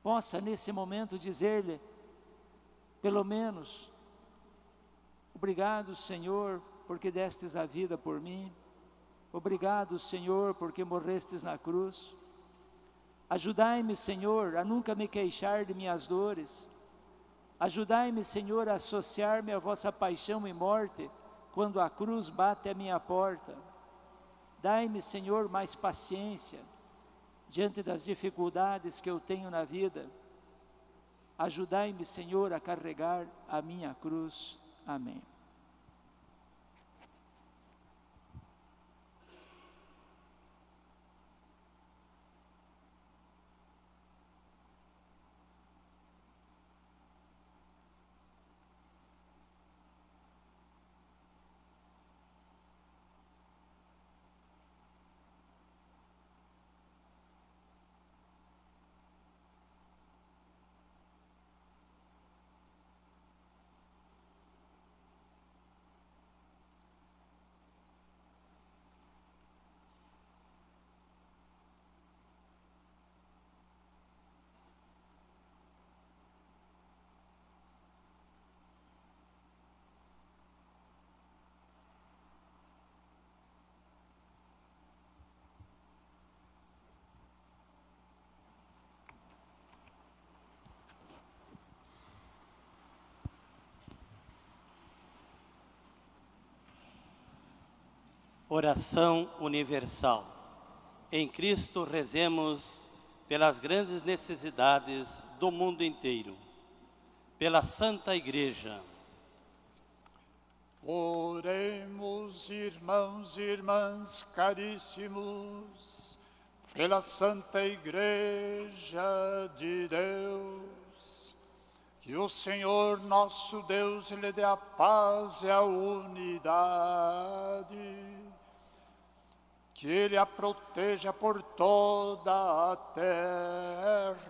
possa nesse momento dizer-lhe, pelo menos, obrigado, Senhor, porque destes a vida por mim. Obrigado, Senhor, porque morrestes na cruz. Ajudai-me, Senhor, a nunca me queixar de minhas dores. Ajudai-me, Senhor, a associar-me à vossa paixão e morte, quando a cruz bate à minha porta. Dai-me, Senhor, mais paciência diante das dificuldades que eu tenho na vida. Ajudai-me, Senhor, a carregar a minha cruz. Amém. Oração universal. Em Cristo rezemos pelas grandes necessidades do mundo inteiro, pela Santa Igreja. Oremos, irmãos e irmãs caríssimos, pela Santa Igreja de Deus. Que o Senhor nosso Deus lhe dê a paz e a unidade. Que Ele a proteja por toda a terra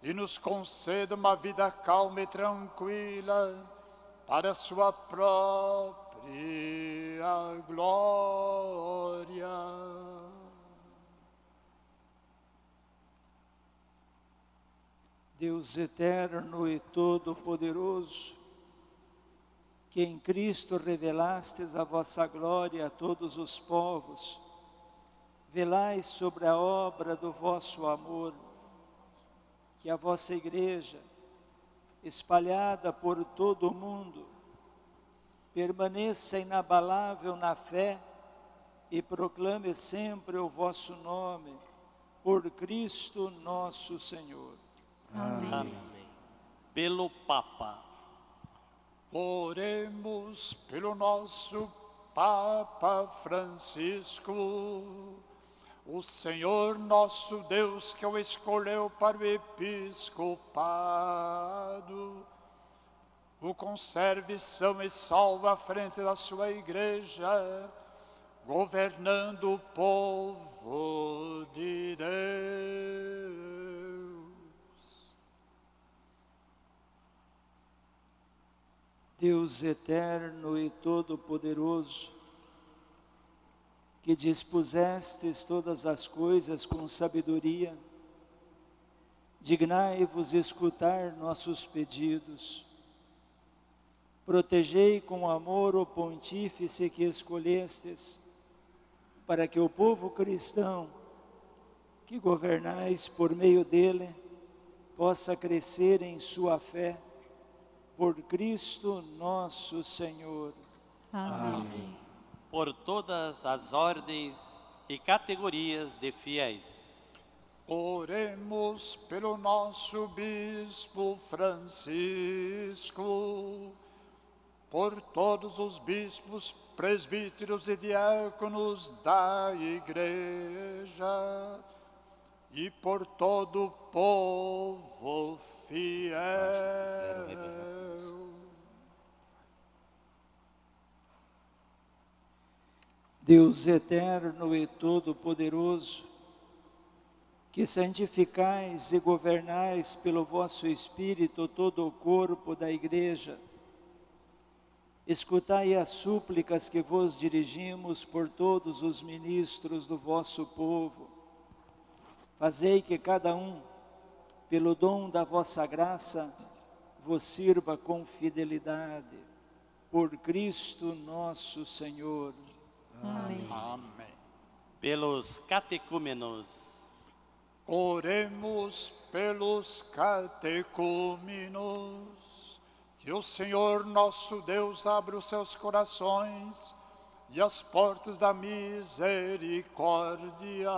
e nos conceda uma vida calma e tranquila para a sua própria glória. Deus eterno e todo-poderoso, que em Cristo revelastes a vossa glória a todos os povos, velai sobre a obra do vosso amor, que a vossa Igreja, espalhada por todo o mundo, permaneça inabalável na fé e proclame sempre o vosso nome, por Cristo nosso Senhor. Amém. Amém. Pelo Papa. Oremos pelo nosso Papa Francisco, o Senhor nosso Deus que o escolheu para o episcopado, o conserve são e salvo à frente da sua igreja, governando o povo de Deus. Deus eterno e todo-poderoso, que dispusestes todas as coisas com sabedoria, dignai-vos escutar nossos pedidos. Protegei com amor o pontífice que escolhestes, para que o povo cristão, que governais por meio dele, possa crescer em sua fé, por Cristo nosso Senhor. Amém. Por todas as ordens e categorias de fiéis. Oremos pelo nosso Bispo Francisco, por todos os bispos, presbíteros e diáconos da Igreja e por todo o povo fiel. Deus eterno e todo-poderoso, que santificais e governais pelo vosso Espírito todo o corpo da Igreja, escutai as súplicas que vos dirigimos por todos os ministros do vosso povo. Fazei que cada um, pelo dom da vossa graça, vos sirva com fidelidade. Por Cristo nosso Senhor. Amém. Amém. Pelos catecúmenos. Oremos pelos catecúmenos. Que o Senhor nosso Deus abra os seus corações e as portas da misericórdia,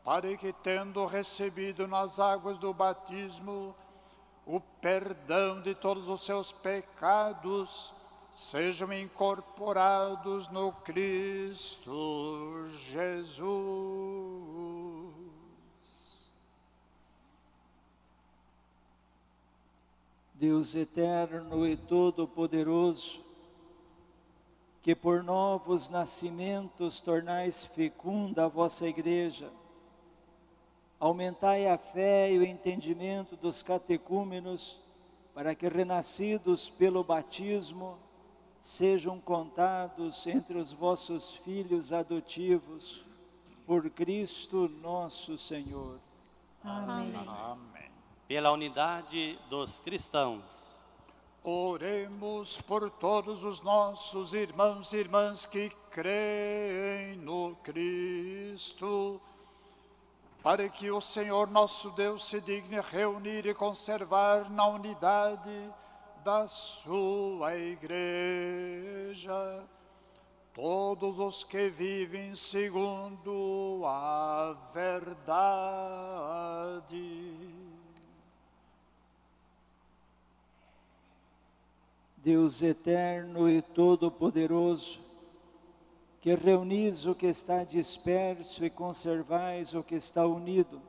para que, tendo recebido nas águas do batismo o perdão de todos os seus pecados, sejam incorporados no Cristo Jesus. Deus eterno e todo-poderoso, que por novos nascimentos tornais fecunda a vossa Igreja, aumentai a fé e o entendimento dos catecúmenos, para que, renascidos pelo batismo, sejam contados entre os vossos filhos adotivos, por Cristo nosso Senhor. Amém. Amém. Pela unidade dos cristãos. Oremos por todos os nossos irmãos e irmãs que creem no Cristo, para que o Senhor nosso Deus se digne reunir e conservar na unidade da sua Igreja todos os que vivem segundo a verdade. Deus eterno e todo-poderoso, que reunis o que está disperso e conservais o que está unido,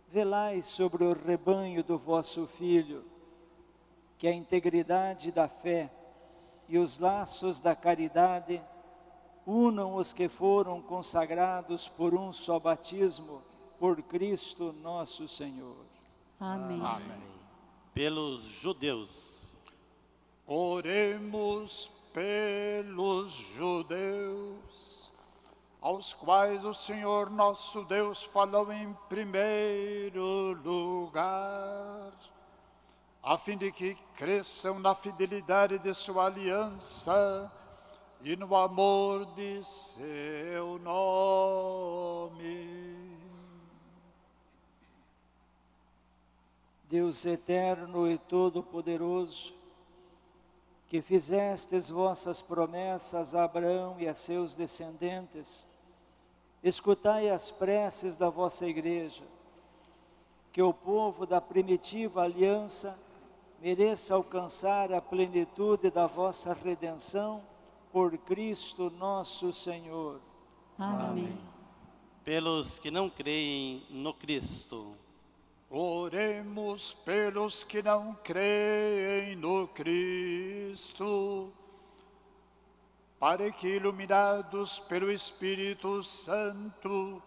velai sobre o rebanho do vosso Filho, que a integridade da fé e os laços da caridade unam os que foram consagrados por um só batismo, por Cristo nosso Senhor. Amém. Amém. Pelos judeus. Oremos pelos judeus, aos quais o Senhor nosso Deus falou em primeiro lugar, a fim de que cresçam na fidelidade de sua aliança e no amor de seu nome. Deus eterno e todo-poderoso, que fizestes vossas promessas a Abraão e a seus descendentes, escutai as preces da vossa Igreja, que o povo da primitiva aliança mereça alcançar a plenitude da vossa redenção por Cristo nosso Amém. Pelos que não creem no Cristo. Oremos pelos que não creem no Cristo, para que, iluminados pelo Espírito Santo,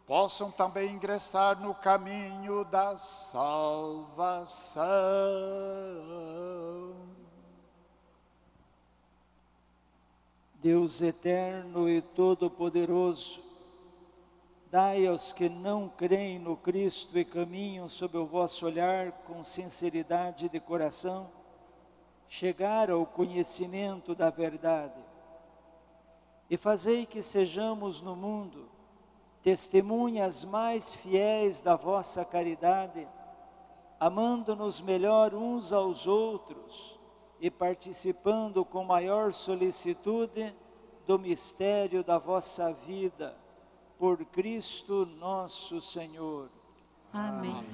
possam também ingressar no caminho da salvação. Deus eterno e todo-poderoso, dai aos que não creem no Cristo e caminham sob o vosso olhar com sinceridade de coração, chegar ao conhecimento da verdade. E fazei que sejamos no mundo testemunhas mais fiéis da vossa caridade, amando-nos melhor uns aos outros e participando com maior solicitude do mistério da vossa vida, por Cristo nosso Senhor. Amém.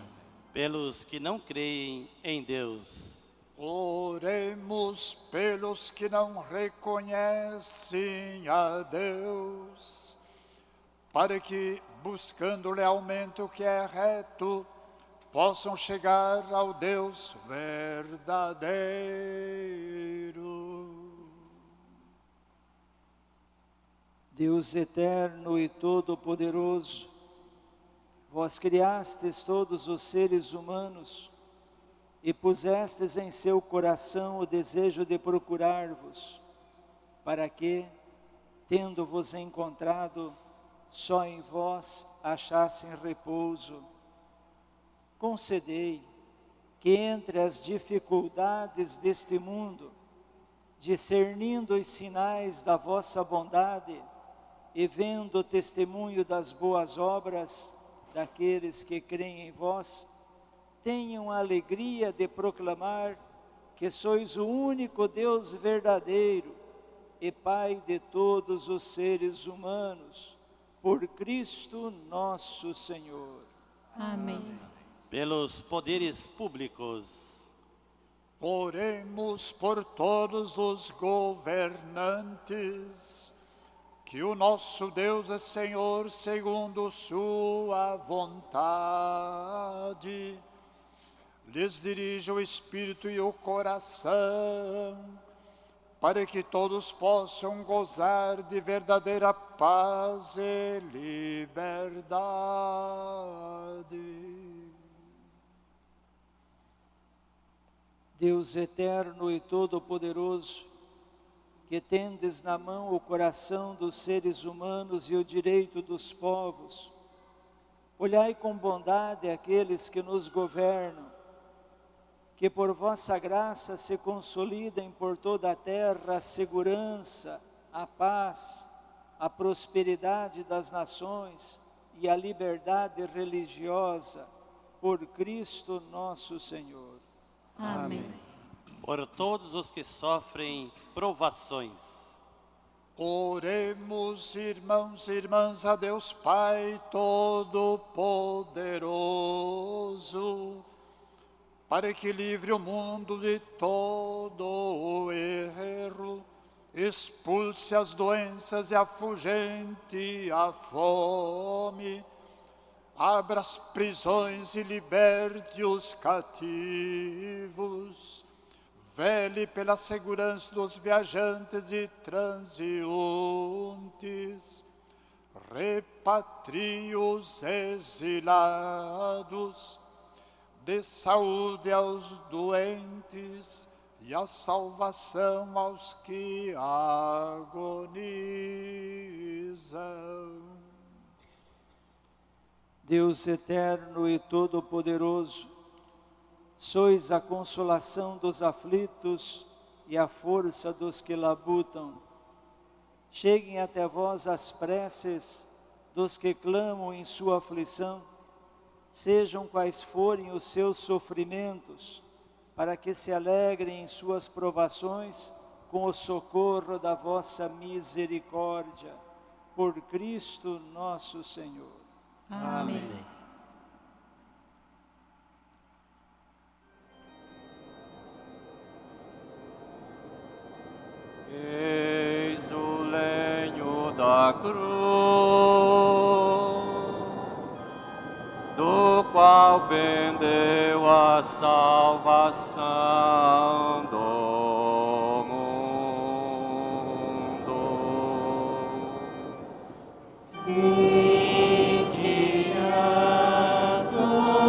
Pelos que não creem em Deus. Oremos pelos que não reconhecem a Deus, para que, buscando lealmente o que é reto, possam chegar ao Deus verdadeiro. Deus eterno e todo-poderoso, vós criastes todos os seres humanos e pusestes em seu coração o desejo de procurar-vos, para que, tendo-vos encontrado, só em vós achassem repouso. Concedei que entre as dificuldades deste mundo, discernindo os sinais da vossa bondade e vendo o testemunho das boas obras daqueles que creem em vós, tenham a alegria de proclamar que sois o único Deus verdadeiro e Pai de todos os seres humanos, por Cristo nosso Senhor. Amém. Pelos poderes públicos. Oremos por todos os governantes, que o nosso Deus é Senhor segundo sua vontade, lhes dirija o Espírito e o coração, para que todos possam gozar de verdadeira paz e liberdade. Deus eterno e todo-poderoso, que tendes na mão o coração dos seres humanos e o direito dos povos, olhai com bondade aqueles que nos governam, que por vossa graça se consolidem por toda a terra a segurança, a paz, a prosperidade das nações e a liberdade religiosa, por Cristo nosso Senhor. Amém. Por todos os que sofrem provações. Oremos, irmãos e irmãs, a Deus Pai Todo-Poderoso, para que livre o mundo de todo o erro, expulse as doenças e afugente a fome, abra as prisões e liberte os cativos, vele pela segurança dos viajantes e transeuntes, repatrie os exilados, dê saúde aos doentes e a salvação aos que agonizam. Deus eterno e todo-poderoso, sois a consolação dos aflitos e a força dos que labutam. Cheguem até vós as preces dos que clamam em sua aflição, sejam quais forem os seus sofrimentos, para que se alegrem em suas provações com o socorro da vossa misericórdia. Por Cristo nosso Senhor. Amém. Eis o lenho da cruz, do qual pendeu a salvação do mundo. Vinde, adoremos.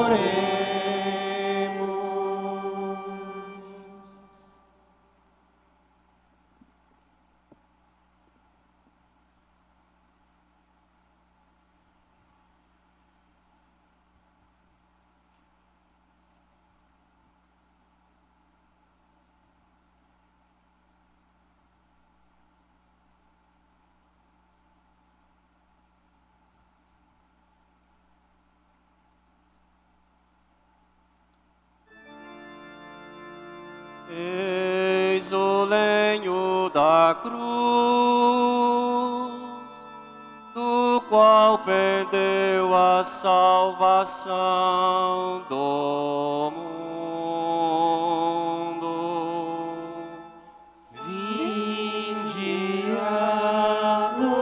Eis o lenho da cruz, do qual pendeu a salvação do mundo. Vinde, adoremos.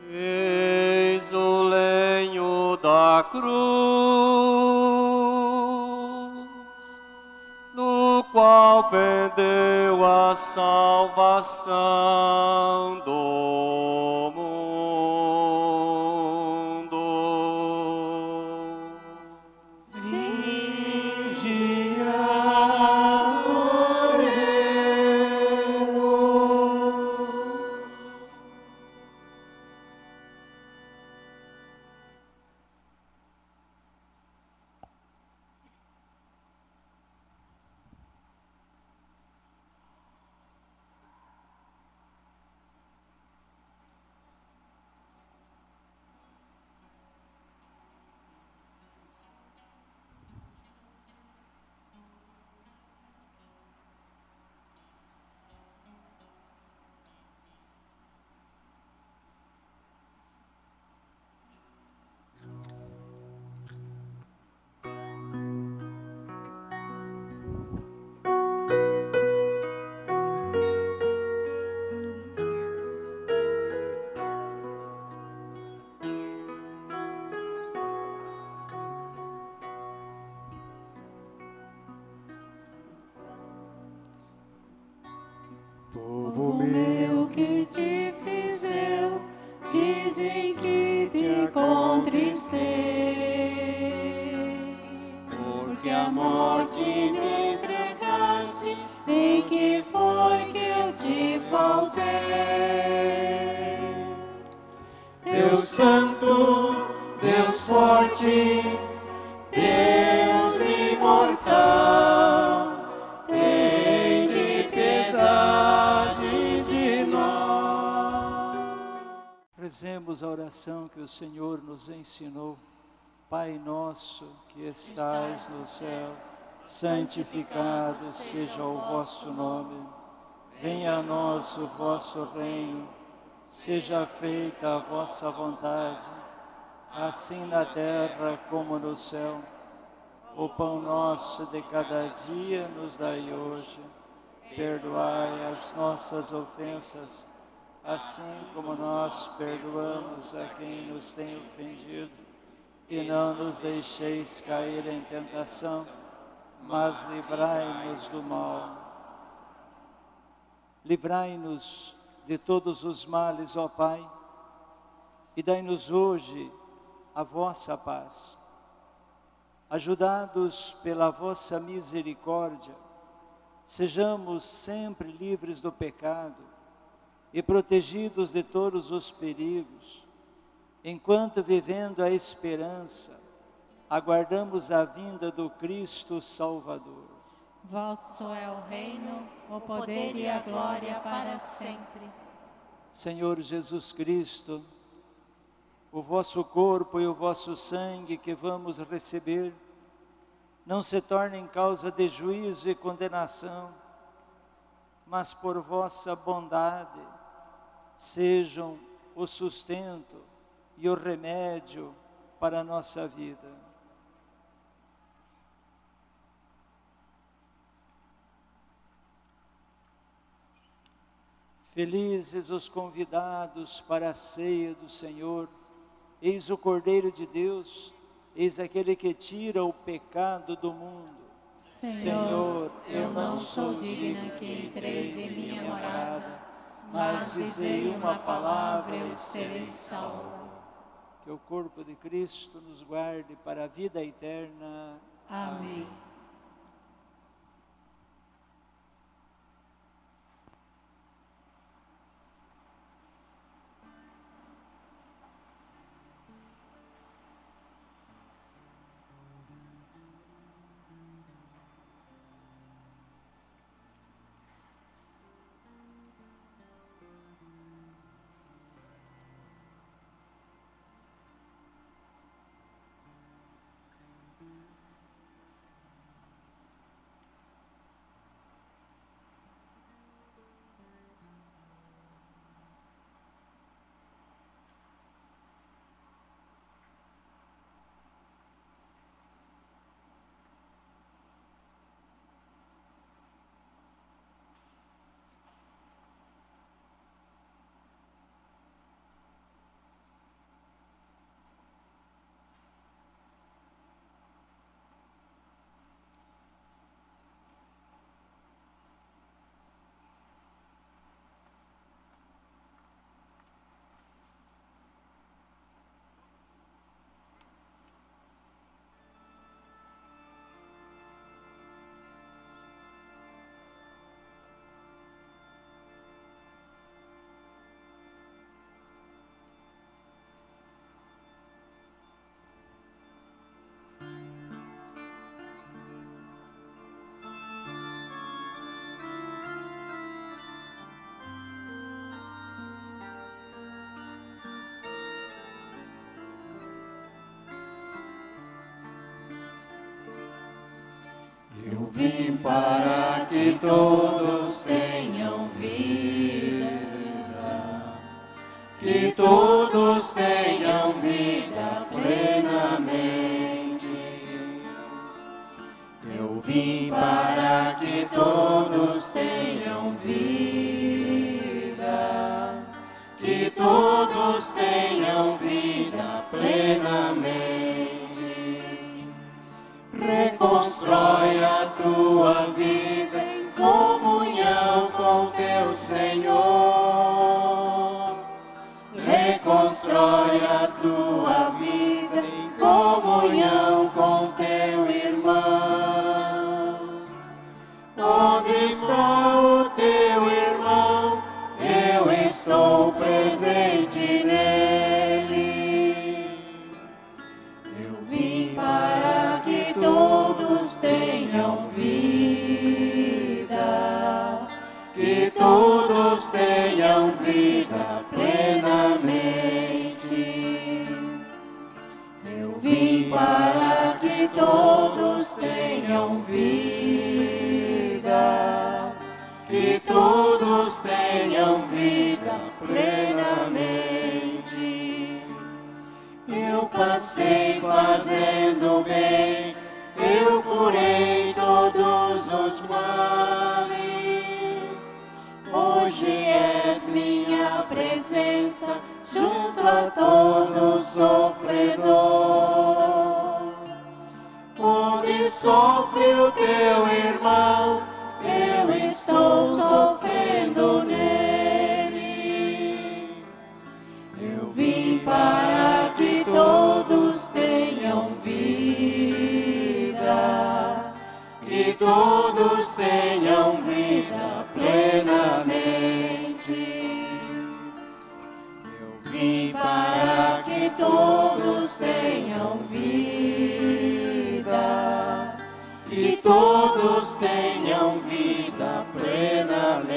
Eis o lenho da cruz, no qual pendeu a salvação do mundo. Vinde, adoremos. Povo meu que te fiz eu, dizem que te contristei. Porque a morte me entregaste, em que foi que eu te faltei? Deus Santo, Deus forte, Deus imortal, tende piedade de nós. Rezemos a oração que o Senhor nos ensinou. Pai nosso que estais no céu, santificado seja o vosso nome. Venha a nós o vosso reino. Seja feita a vossa vontade, assim na terra como no céu. O pão nosso de cada dia nos dai hoje. Perdoai as nossas ofensas, assim como nós perdoamos a quem nos tem ofendido. E não nos deixeis cair em tentação, mas livrai-nos do mal. Livrai-nos de todos os males, ó Pai, e dai-nos hoje a vossa paz. Ajudados pela vossa misericórdia, sejamos sempre livres do pecado e protegidos de todos os perigos, enquanto, vivendo a esperança, aguardamos a vinda do Cristo Salvador. Vosso é o reino, o poder e a glória para sempre. Senhor Jesus Cristo, o vosso corpo e o vosso sangue que vamos receber, não se tornem causa de juízo e condenação, mas por vossa bondade, sejam o sustento e o remédio para a nossa vida. Felizes os convidados para a ceia do Senhor. Eis o Cordeiro de Deus, eis aquele que tira o pecado do mundo. Senhor, eu não sou digna que entreis em minha morada, mas dizei uma palavra e eu serei salvo. Que o corpo de Cristo nos guarde para a vida eterna. Amém. Eu vim para que todos tenham vida, que todos tenham vida plenamente. Eu vim para que todos tenham vida, que todos tenham vida plenamente. Reconstrói a tua vida em comunhão com teu Senhor. Reconstrói a tua vida em comunhão com teu irmão. Onde está o teu irmão? Eu estou presente nele. Eu vim para que todos tenham vida, que todos tenham vida plenamente. Eu vim para que todos tenham vida, que todos tenham vida plenamente. Eu passei fazendo bem, eu curei todos os males. Hoje és minha presença junto a todo sofredor. Onde sofre o teu irmão, eu estou sofrendo nele. todos tenham vida plenamente. Eu vim para que todos tenham vida, que todos tenham vida plenamente.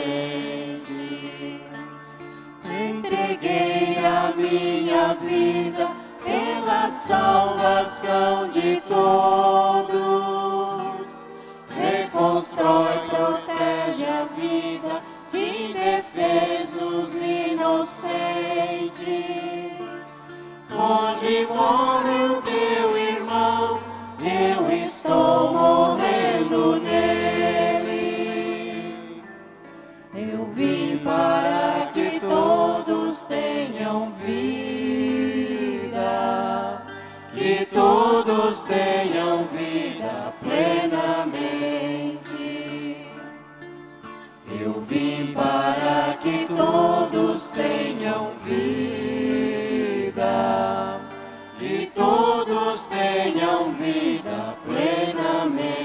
Entreguei a minha vida pela salvação de todos. Reconstrói, protege a vida de indefesos inocentes. Onde morre o teu irmão, eu estou morrendo nele. Eu vim para que todos tenham vida, que todos tenham vida plenamente. Eu vim para que todos tenham vida, que todos tenham vida plenamente.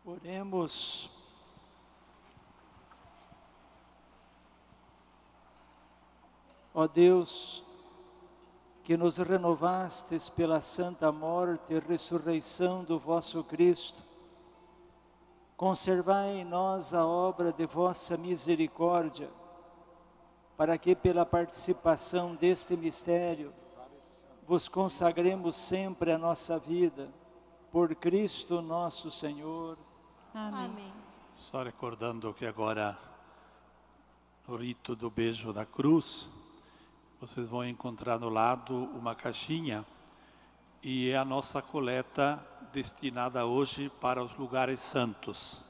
Oremos. Ó Deus, que nos renovastes pela santa morte e ressurreição do vosso Cristo, conservai em nós a obra de vossa misericórdia, para que pela participação deste mistério vos consagremos sempre a nossa vida, por Cristo nosso Senhor. Amém. Só recordando que agora, no rito do beijo da cruz, vocês vão encontrar no lado uma caixinha e é a nossa coleta destinada hoje para os lugares santos,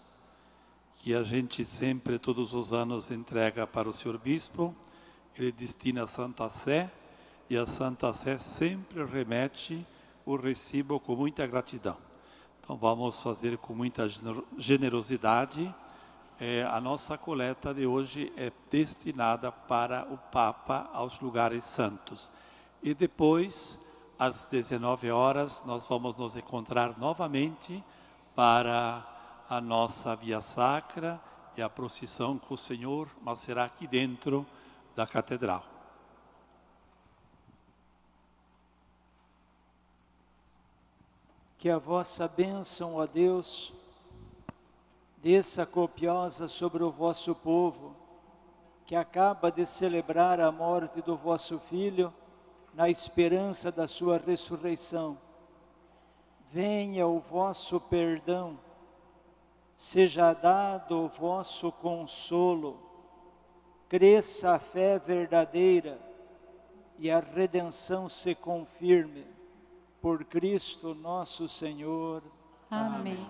que a gente sempre, todos os anos, entrega para o Senhor Bispo. Ele destina a Santa Sé e a Santa Sé sempre remete o recibo com muita gratidão. Então vamos fazer com muita generosidade. A nossa coleta de hoje é destinada para o Papa aos lugares santos. E depois, às 19 horas, nós vamos nos encontrar novamente para a nossa Via Sacra e a procissão com o Senhor, mas será aqui dentro da Catedral. Que a vossa bênção, ó Deus, desça copiosa sobre o vosso povo, que acaba de celebrar a morte do vosso Filho, na esperança da sua ressurreição. Venha o vosso perdão, seja dado o vosso consolo, cresça a fé verdadeira e a redenção se confirme, por Cristo nosso Senhor. Amém.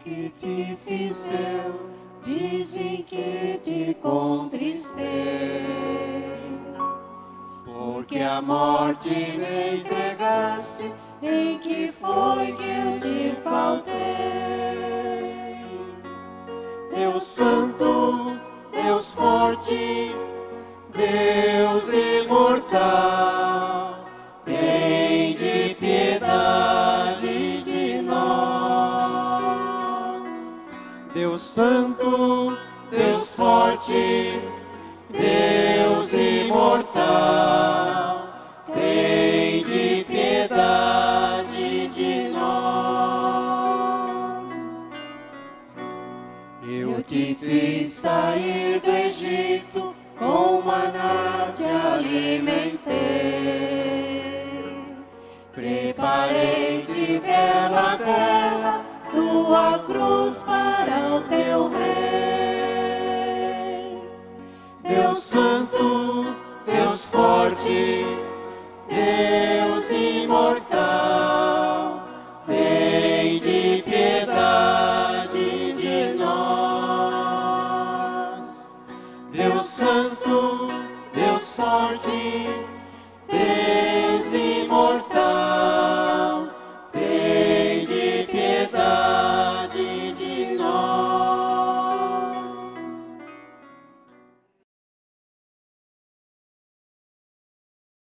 Que te fizeram, dizem que te contristei, porque a morte me entregaste, em que foi que eu te faltei. Deus Santo, Deus Forte, Deus Imortal, tem de piedade de nós. Deus Santo, Deus Forte, Deus Imortal, tem de piedade de nós. Eu te fiz sair do Egito, com maná te alimentei. Preparei-te bela terra, tua cruz para o teu rei. Deus Santo, Deus Forte, Deus Imortal,